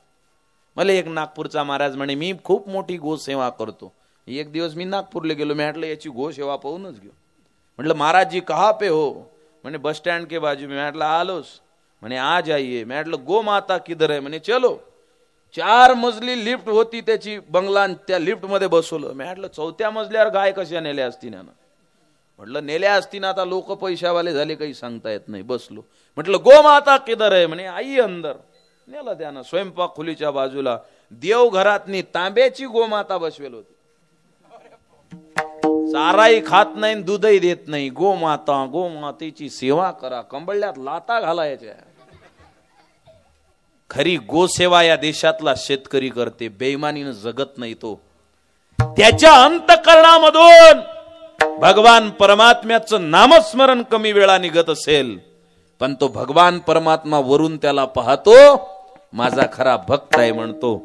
मला एक नागपूरचा महाराज म्हणे मी खूप मोठी गोसेवा करतो. एक दिवस मी नागपूरला गेलो, मी म्हटलं याची गोसेवा पाहूनच घेऊ. म्हटलं महाराज जी कहाँ पे हो? म्हणे बस स्टैंड के बाजू में. म्हटलं आलोस. म्हणे आ जाइए. म्हटलं गो माता किधर है? म्हणे चलो. 4 मजली लिफ्ट होती त्याची बंगला, त्या लिफ्ट मध्ये बसवलं. म्हटलं 4थ्या मजल्यावर गाय कशा नेल्या असतील ना? म्हटलं नेल्या असतील, आता लोक पैशावाले झाले, काही सांगता येत नाही. बसलो. म्हटलं गो माता किधर आहे? म्हणे आई अंदर. नेलं त्यानं स्वयंपाक खोलीच्या बाजूला. देवघरातनी तांब्याची गोमाता बसवेल होती. चाराही खात नाही, दूधही देत नाही. गोमाता, गोमातेची सेवा करा. कंबळल्यात लाता घालायच्या. खरी गोसेवा या देशातला शेतकरी करते. बेईमानीनं जगत नाही तो. त्याच्या अंतःकरणामधून भगवान परमात्म्याचं नामस्मरण कमी वेळा निघत असेल, पण तो भगवान परमात्मा वरून त्याला पाहतो. माझा खरा भक्त आहे म्हणतो.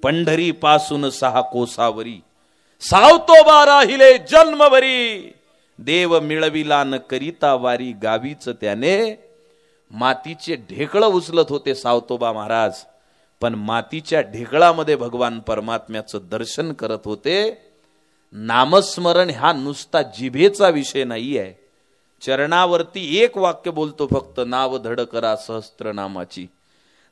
पंढरी पासून 6 कोसावरी सावतोबा राहिले जन्मभरी. देव मिळविला न करिता वारी. गावीच त्याने मातीचे ढेकळं उचलत होते सावतोबा महाराज, पण मातीच्या ढेकळामध्ये भगवान परमात्म्याचं दर्शन करत होते. नामस्मरण हा नुसता जिभेचा विषय नाही आहे. चरणावरती एक वाक्य बोलतो फक्त, नाव धड करा सहस्त्र नामाची.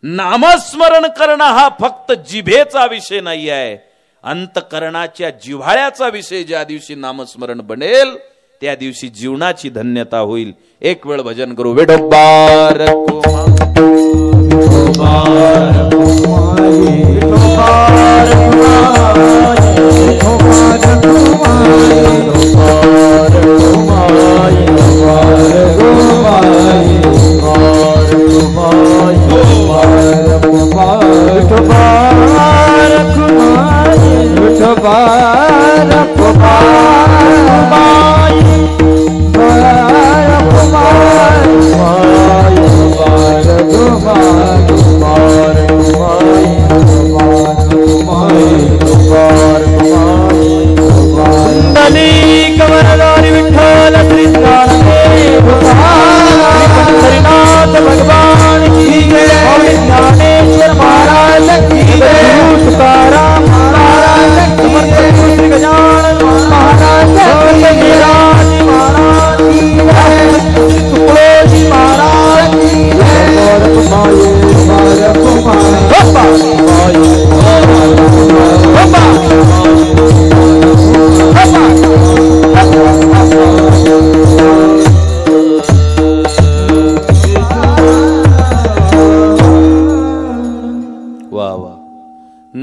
नामस्मरण करणं हा फक्त जिभेचा विषय नाही आहे, अंतकरणाच्या जिव्हाळ्याचा विषय. ज्या दिवशी नामस्मरण बनेल त्या दिवशी जीवनाची धन्यता होईल. एक वेळ भजन करू. विठोबार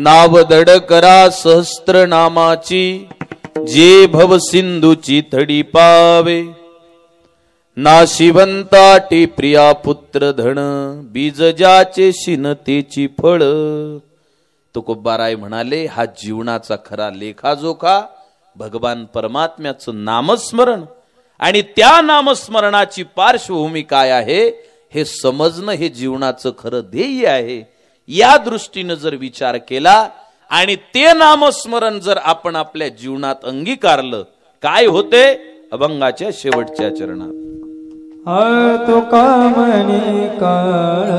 नाव धड करा सहस्त्र नामाची. जे भव सिंधूची थडी पावे. नाशिवंताटी प्रिया पुत्र धन. बीज ज्याचे शिनतेची फळ. तुकोबाराय म्हणाले, हा जीवनाचा खरा लेखाजोखा भगवान परमात्म्याचं नामस्मरण आणि त्या नामस्मरणाची पार्श्वभूमी काय आहे हे समजणं हे जीवनाचं खरं ध्येय आहे. या दृष्टीने जर विचार केला आणि ते नामस्मरण जर आपण आपल्या जीवनात अंगीकारलं, काय होते? अभंगाच्या शेवटच्या चरणात तो कामने काळ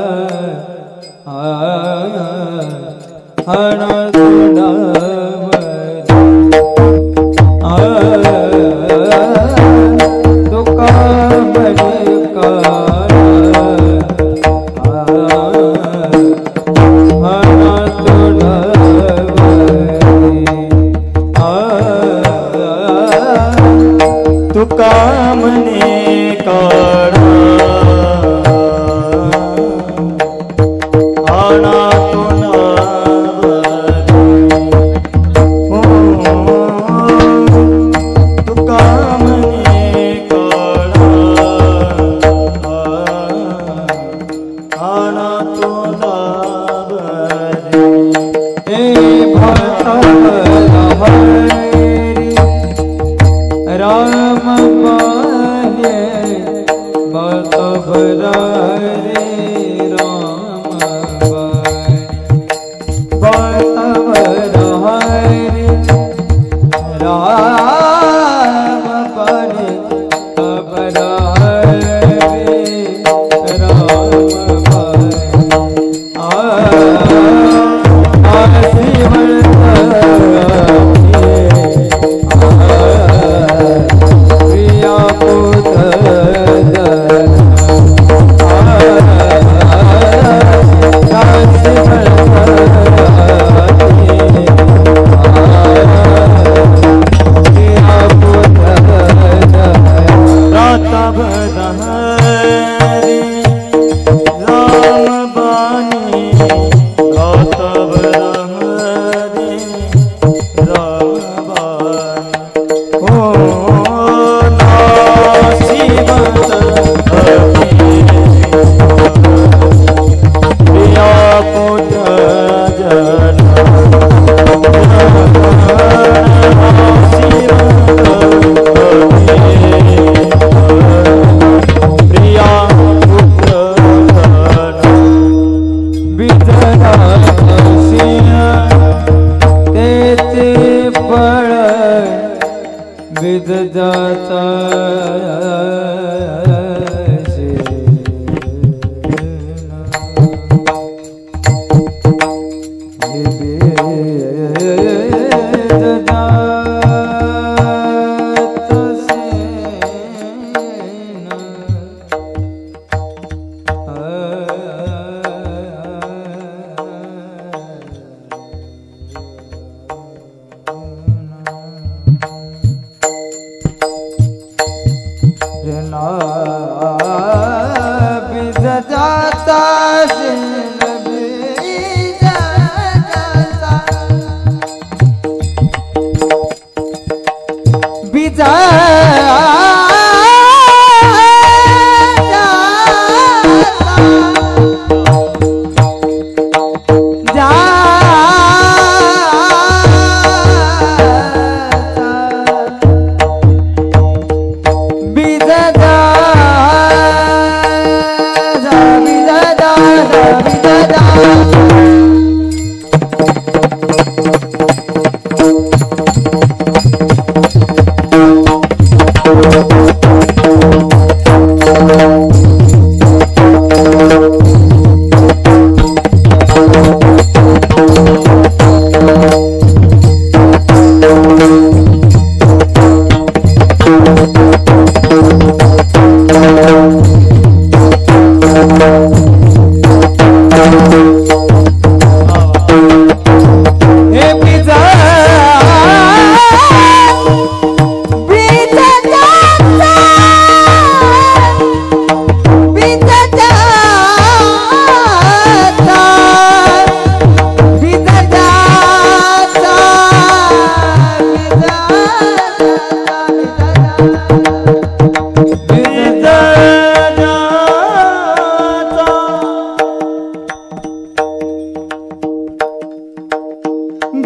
तो कामने काळ कामने काढा आणा तू कामने काढा आणा राम पाले बत भरारे राम बत भरारे राम पाले भरारे प्रिया बीज जाता सिंह बीज जाता बीज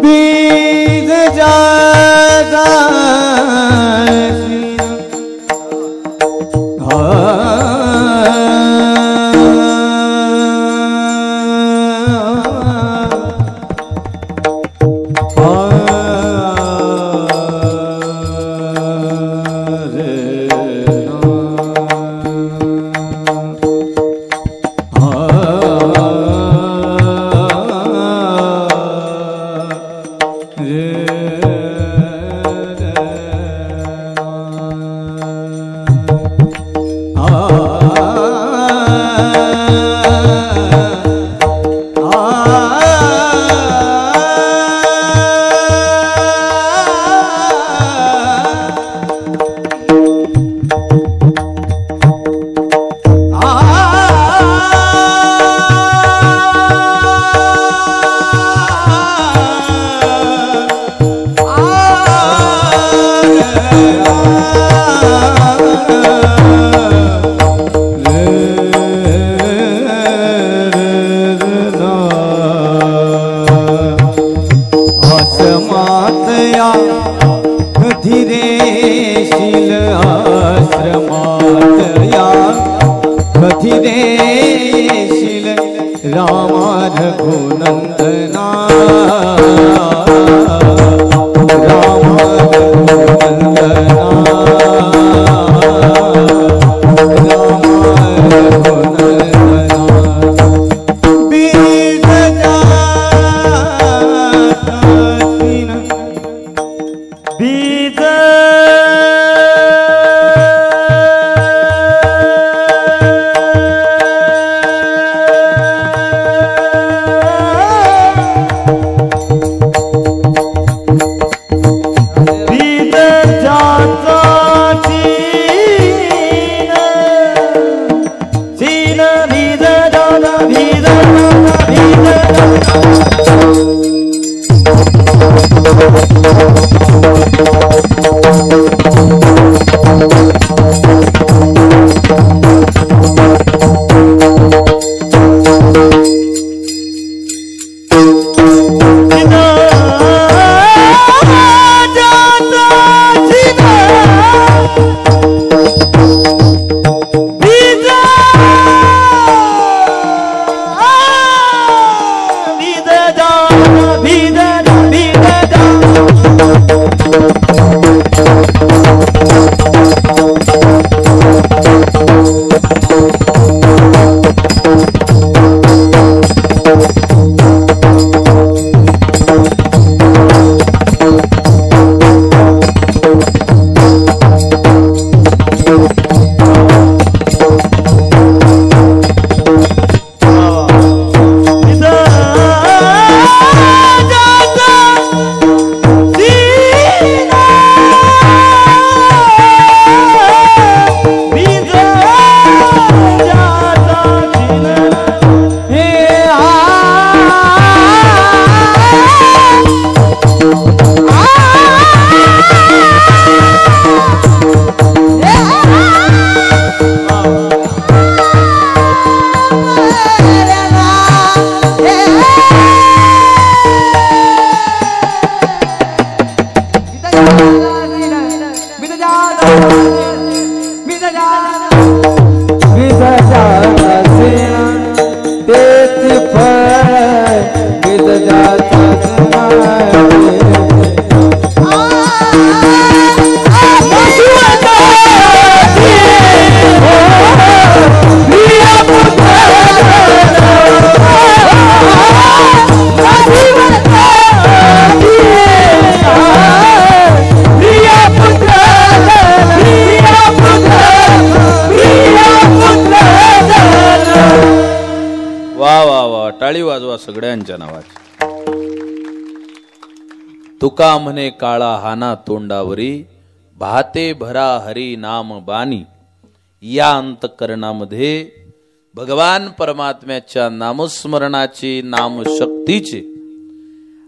बीज जाता धीरेशील आश्रमातया कथिरेशील रामा रघुनंदना रामा रघुनंदना रामा रघुनंदना बीज जाता सिंह बीज टाळी वाजवा सगळ्यांच्या नावाची. तुका म्हणे काळा हाना तोंडावरी, भाते भरा हरी नाम बानी. या अंतकरणामध्ये भगवान परमात्म्याच्या नामस्मरणाचे, नामशक्तीचे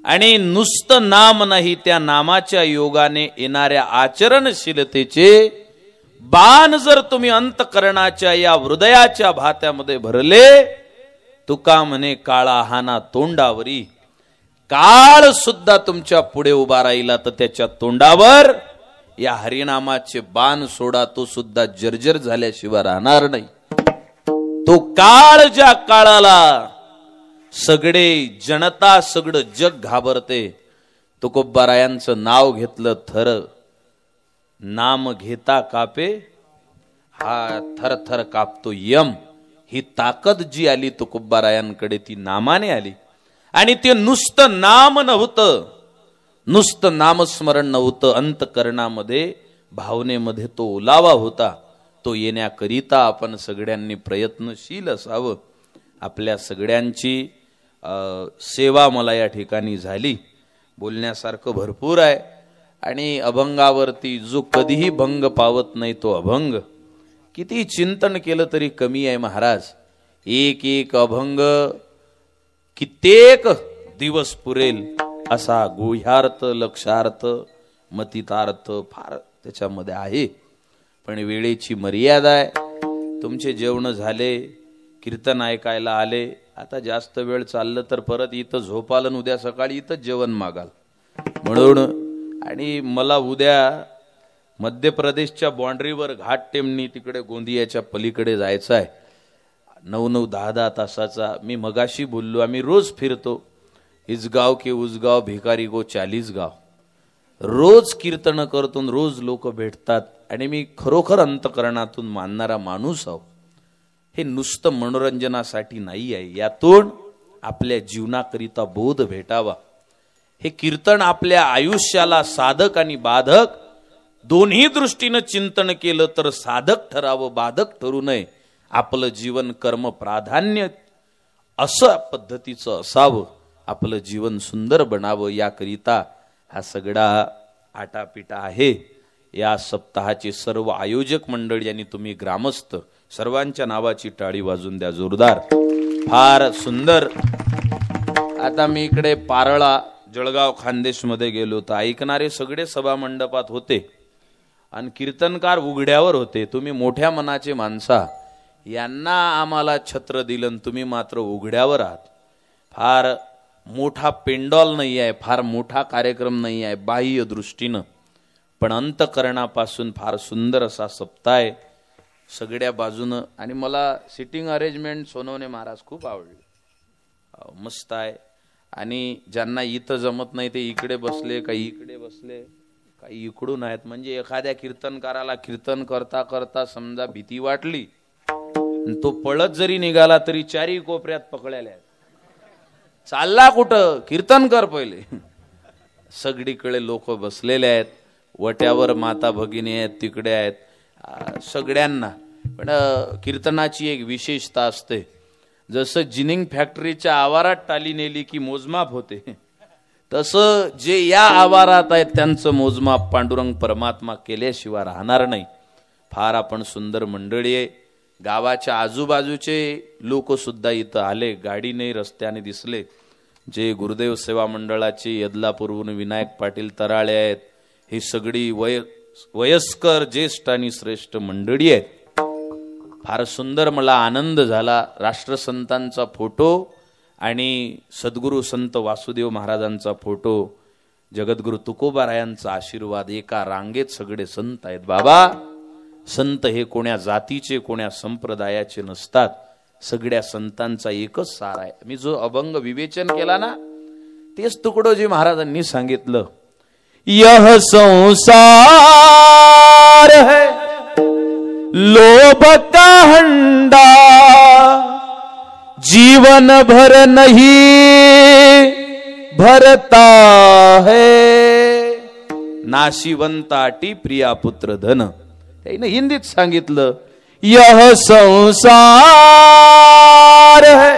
आणि नुसतं नाम नाही, त्या नामाच्या योगाने येणाऱ्या आचरणशीलतेचे बाण जर तुम्ही अंतकरणाच्या या हृदयाच्या भात्यामध्ये भरले, तुका म्हणे काळा हाना तोंडावरी, काळ सुद्धा तुमच्या पुढे उभा राहिला तर त्याच्या तोंडावर या हरिनामाचे बाण सोडा, तो सुद्धा जर्जर झाल्याशिवाय राहणार नाही. तो काळ ज्या काळाला सगळे जनता सगळं जग घाबरते, तुकोबारायांचं नाव घेतलं थर नाम घेता कापे, हा थर थर कापतो यम. ही ताकद जी आली तुकोबारायांकडे ती नामाने आली. आणि ते नुसतं नाम नव्हतं, नुसतं नामस्मरण नव्हतं, अंतकरणामध्ये भावनेमध्ये तो ओलावा होता. तो येण्याकरिता आपण सगळ्यांनी प्रयत्नशील असावं. आपल्या सगळ्यांची सेवा मला या ठिकाणी झाली. बोलण्यासारखं भरपूर आहे. आणि अभंगावरती जो कधीही भंग पावत नाही तो अभंग, किती चिंतन केलं तरी कमी आहे महाराज. एक एक अभंग कित्येक दिवस पुरेल असा गुह्यार्थ, लक्षार्थ, मतितार्थ फार त्याच्यामध्ये आहे. पण वेळेची मर्यादा आहे. तुमचे जेवण झाले, कीर्तन ऐकायला आले, आता जास्त वेळ चाललं तर परत इथं झोपालन, उद्या सकाळी इथंच जेवण मागाल. म्हणून आणि मला उद्या मध्य प्रदेशच्या बाँड्रीवर घाट टेमणी तिकडे गोंदियाच्या पलीकडे जायचं आहे. 9-9, 10-10 तासाचा. मी मगाशी बोललो, आम्ही रोज फिरतो. इस गाव के उस गाव, भिकारी को 40 गाव. रोज कीर्तन करतो, रोज लोक भेटतात. आणि मी खरोखर अंतकरणातून मानणारा माणूस आहो. हे नुसतं मनोरंजनासाठी नाही आहे. यातून आपल्या जीवनाकरिता बोध भेटावा. हे कीर्तन आपल्या आयुष्याला साधक आणि बाधक दोन्ही दृष्टीनं चिंतन केलं तर साधक ठरावं, बाधक ठरू नये. आपलं जीवन कर्म प्राधान्य असं पद्धतीचं असावं. आपलं जीवन सुंदर बनावं याकरिता हा सगळा आटापिटा आहे. या सप्ताहाचे सर्व आयोजक मंडळी आणि तुम्ही ग्रामस्थ सर्वांच्या नावाची टाळी वाजून द्या जोरदार. फार सुंदर. आता मी इकडे पारळा, जळगाव, खानदेश मध्ये गेलो तर ऐकणारे सगळे सभा मंडपात होते आणि कीर्तनकार उघड्यावर होते. तुम्ही मोठ्या मनाचे माणसा, यांना आम्हाला छत्र दिलं, तुम्ही मात्र उघड्यावर आहात. फार मोठा पेंडॉल नाही आहे, फार मोठा कार्यक्रम नाही आहे बाह्य दृष्टीनं, पण अंतकरणापासून फार सुंदर असा सप्ताह आहे सगळ्या बाजूनं. आणि मला सिटिंग अरेंजमेंट सोनवणे महाराज खूप आवडले, मस्त आहे. आणि ज्यांना इथं जमत नाही ते इकडे बसले, काही इकडे बसले, काही इकडून आहेत. म्हणजे एखाद्या कीर्तनकाराला कीर्तन करता करता समजा भीती वाटली, तो पळत जरी निघाला तरी चारी कोपऱ्यात पकडायला आहेत. चालला कुठं, कीर्तन कर पहिले. सगळीकडे लोक बसलेले आहेत. वट्यावर माता भगिनी आहेत, तिकडे आहेत, सगळ्यांना. पण कीर्तनाची एक विशेषता असते. जसं जिनिंग फॅक्टरीच्या आवारात टाली नेली की मोजमाप होते, तसं जे या आवारात आहेत त्यांचं मोजमाप पांडुरंग परमात्मा केल्याशिवाय राहणार नाही. फार आपण सुंदर मंडळी आहे. गावाच्या आजूबाजूचे लोक सुद्धा इथं आले, गाडीने रस्त्याने दिसले. जे गुरुदेव सेवा मंडळाचे यदलापूरहून विनायक पाटील तराळे आहेत, ही सगळी वयस्कर, ज्येष्ठ आणि श्रेष्ठ मंडळी आहेत. फार सुंदर मला आनंद झाला. राष्ट्रसंतांचा फोटो आणि सद्गुरू संत वासुदेव महाराजांचा फोटो, जगद्गुरु तुकोबारायांचा आशीर्वाद, एका रांगेत सगळे संत आहेत. बाबा, संत हे कोण्या जातीचे, कोण्या संप्रदायाचे नसतात. सगळ्या संतांचा एकच सार आहे. मी जो अभंग विवेचन केला ना, तेच तुकडोजी महाराजांनी सांगितलं. यह संसार है लोभ का हंडा, जीवन भर नहीं भरता है, नाशिवंताटी प्रिया पुत्र धन. त्याने हिंदीत सांगितलं, यह संसार है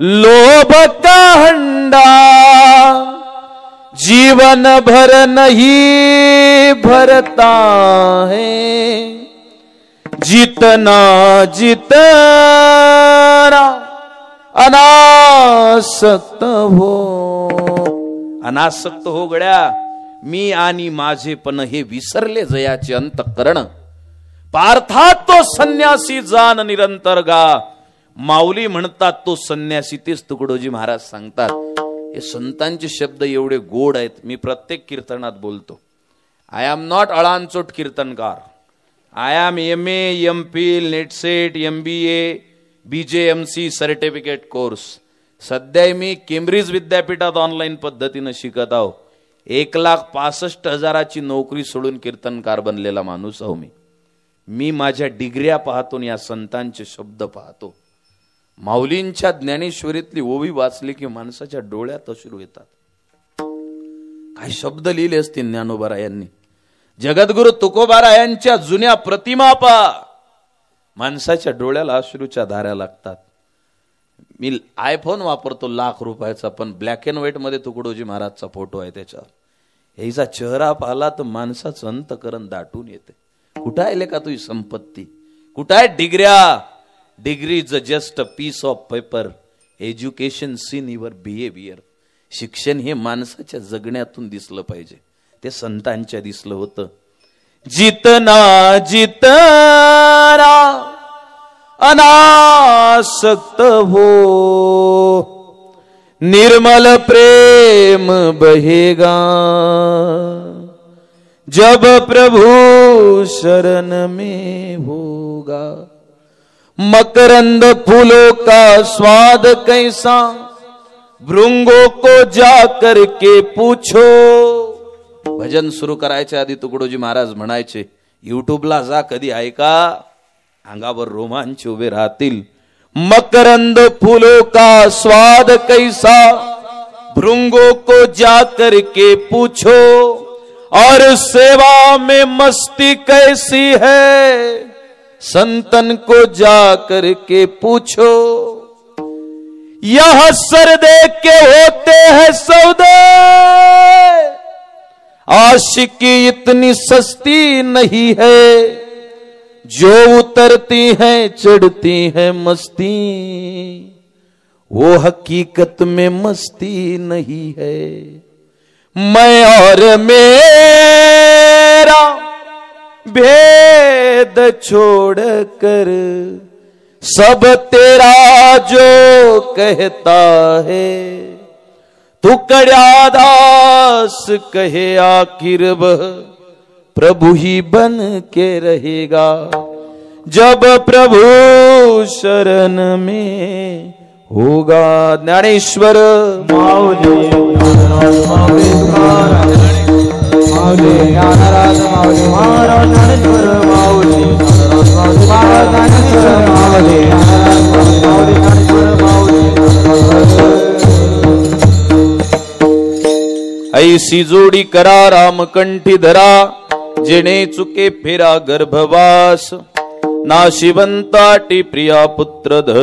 लोभ का हंडा जीवन भर नहीं भरता है, जितना जितना अनासक्त हो. अनासक्त हो गड्या, मी आणि माझेपण हे विसरले जयाचे अंतःकरण. पार्थात तो संन्यासी जाण निरंतर गा. माऊली म्हणतात तो संन्यासी, तेच तुकडोजी महाराज सांगतात. हे संतांचे शब्द एवढे गोड आहेत. मी प्रत्येक कीर्तनात बोलतो, आय एम नॉट अळांचोट कीर्तनकार. I am MA, MPhil, NET SET, MBA, BJMC certificate course. सध्या मी केम्ब्रिज विद्यापीठात ऑनलाईन पद्धतीनं शिकत आहो. 1,65,000ची नोकरी सोडून कीर्तनकार बनलेला माणूस आहो मी. माझ्या डिग्र्या पाहतो, या संतांचे शब्द पाहतो. माऊलींच्या ज्ञानेश्वरीतली ओवी वाचली की माणसाच्या डोळ्यात अश्रू येतात. काय शब्द लिहिले असतील ज्ञानोबारायांनी. जगद्गुरु तुकोबारायांच्या जुन्या प्रतिमा पहा, माणसाच्या डोळ्याला अश्रूच्या धाऱ्या लागतात. मी आयफोन वापरतो ₹1,00,000, पण ब्लॅक अँड व्हाईट मध्ये तुकडोजी महाराजचा फोटो आहे त्याच्यावर. याचा चेहरा पाहिला तर माणसाचं अंतकरण दाटून येते. कुठं आहे का तुझी संपत्ती, कुठं आहे डिग्र्या. Degree is just a piece of paper, education seen your behaviour. शिक्षण हे माणसाच्या जगण्यातून दिसलं पाहिजे. ते संतांच्या दिसलं होतं. जितना जितना अनासक्त हो, निर्मल प्रेम बहेगा. जब प्रभु शरण में होगा, मकरंद फूलों का स्वाद कैसा, भृंगों को जा करके पूछो. भजन सुरू करायच्या आधी तुकडोजी महाराज म्हणायचे, युट्यूबला जा, कधी ऐका, अंगावर रोमांच उभे राहतील. मकरंद फूलों का स्वाद कैसा, भृंगों को जा करके पूछो. और सेवा में मस्ती कैसी है, संतन को जा करके पूछो. यह सर दे के होते हैं सौदे, आशिकी इतनी सस्ती नहीं है. जो उतरती है चढ़ती है मस्ती, वो हकीकत में मस्ती नहीं है. मैं और मेरा भेद छोड़कर सब तेरा जो कहता है. तुकड़ा दास कहे आखिर वह प्रभु ही बन के रहेगा. जब प्रभु शरण में होगा. ज्ञानेश्वर माऊली माऊली तुकाराम, माऊली ज्ञानराज माऊली महाराज ज्ञानेश्वर, माऊली महाराज ज्ञानेश्वर, माऊली ज्ञानराज माऊली ज्ञानेश्वर, माऊली. ऐसी जोडी करा रामकंठी धरा, जेणे चुके फेरा गर्भवास. नाशिवंताटी प्रिया पुत्र धर.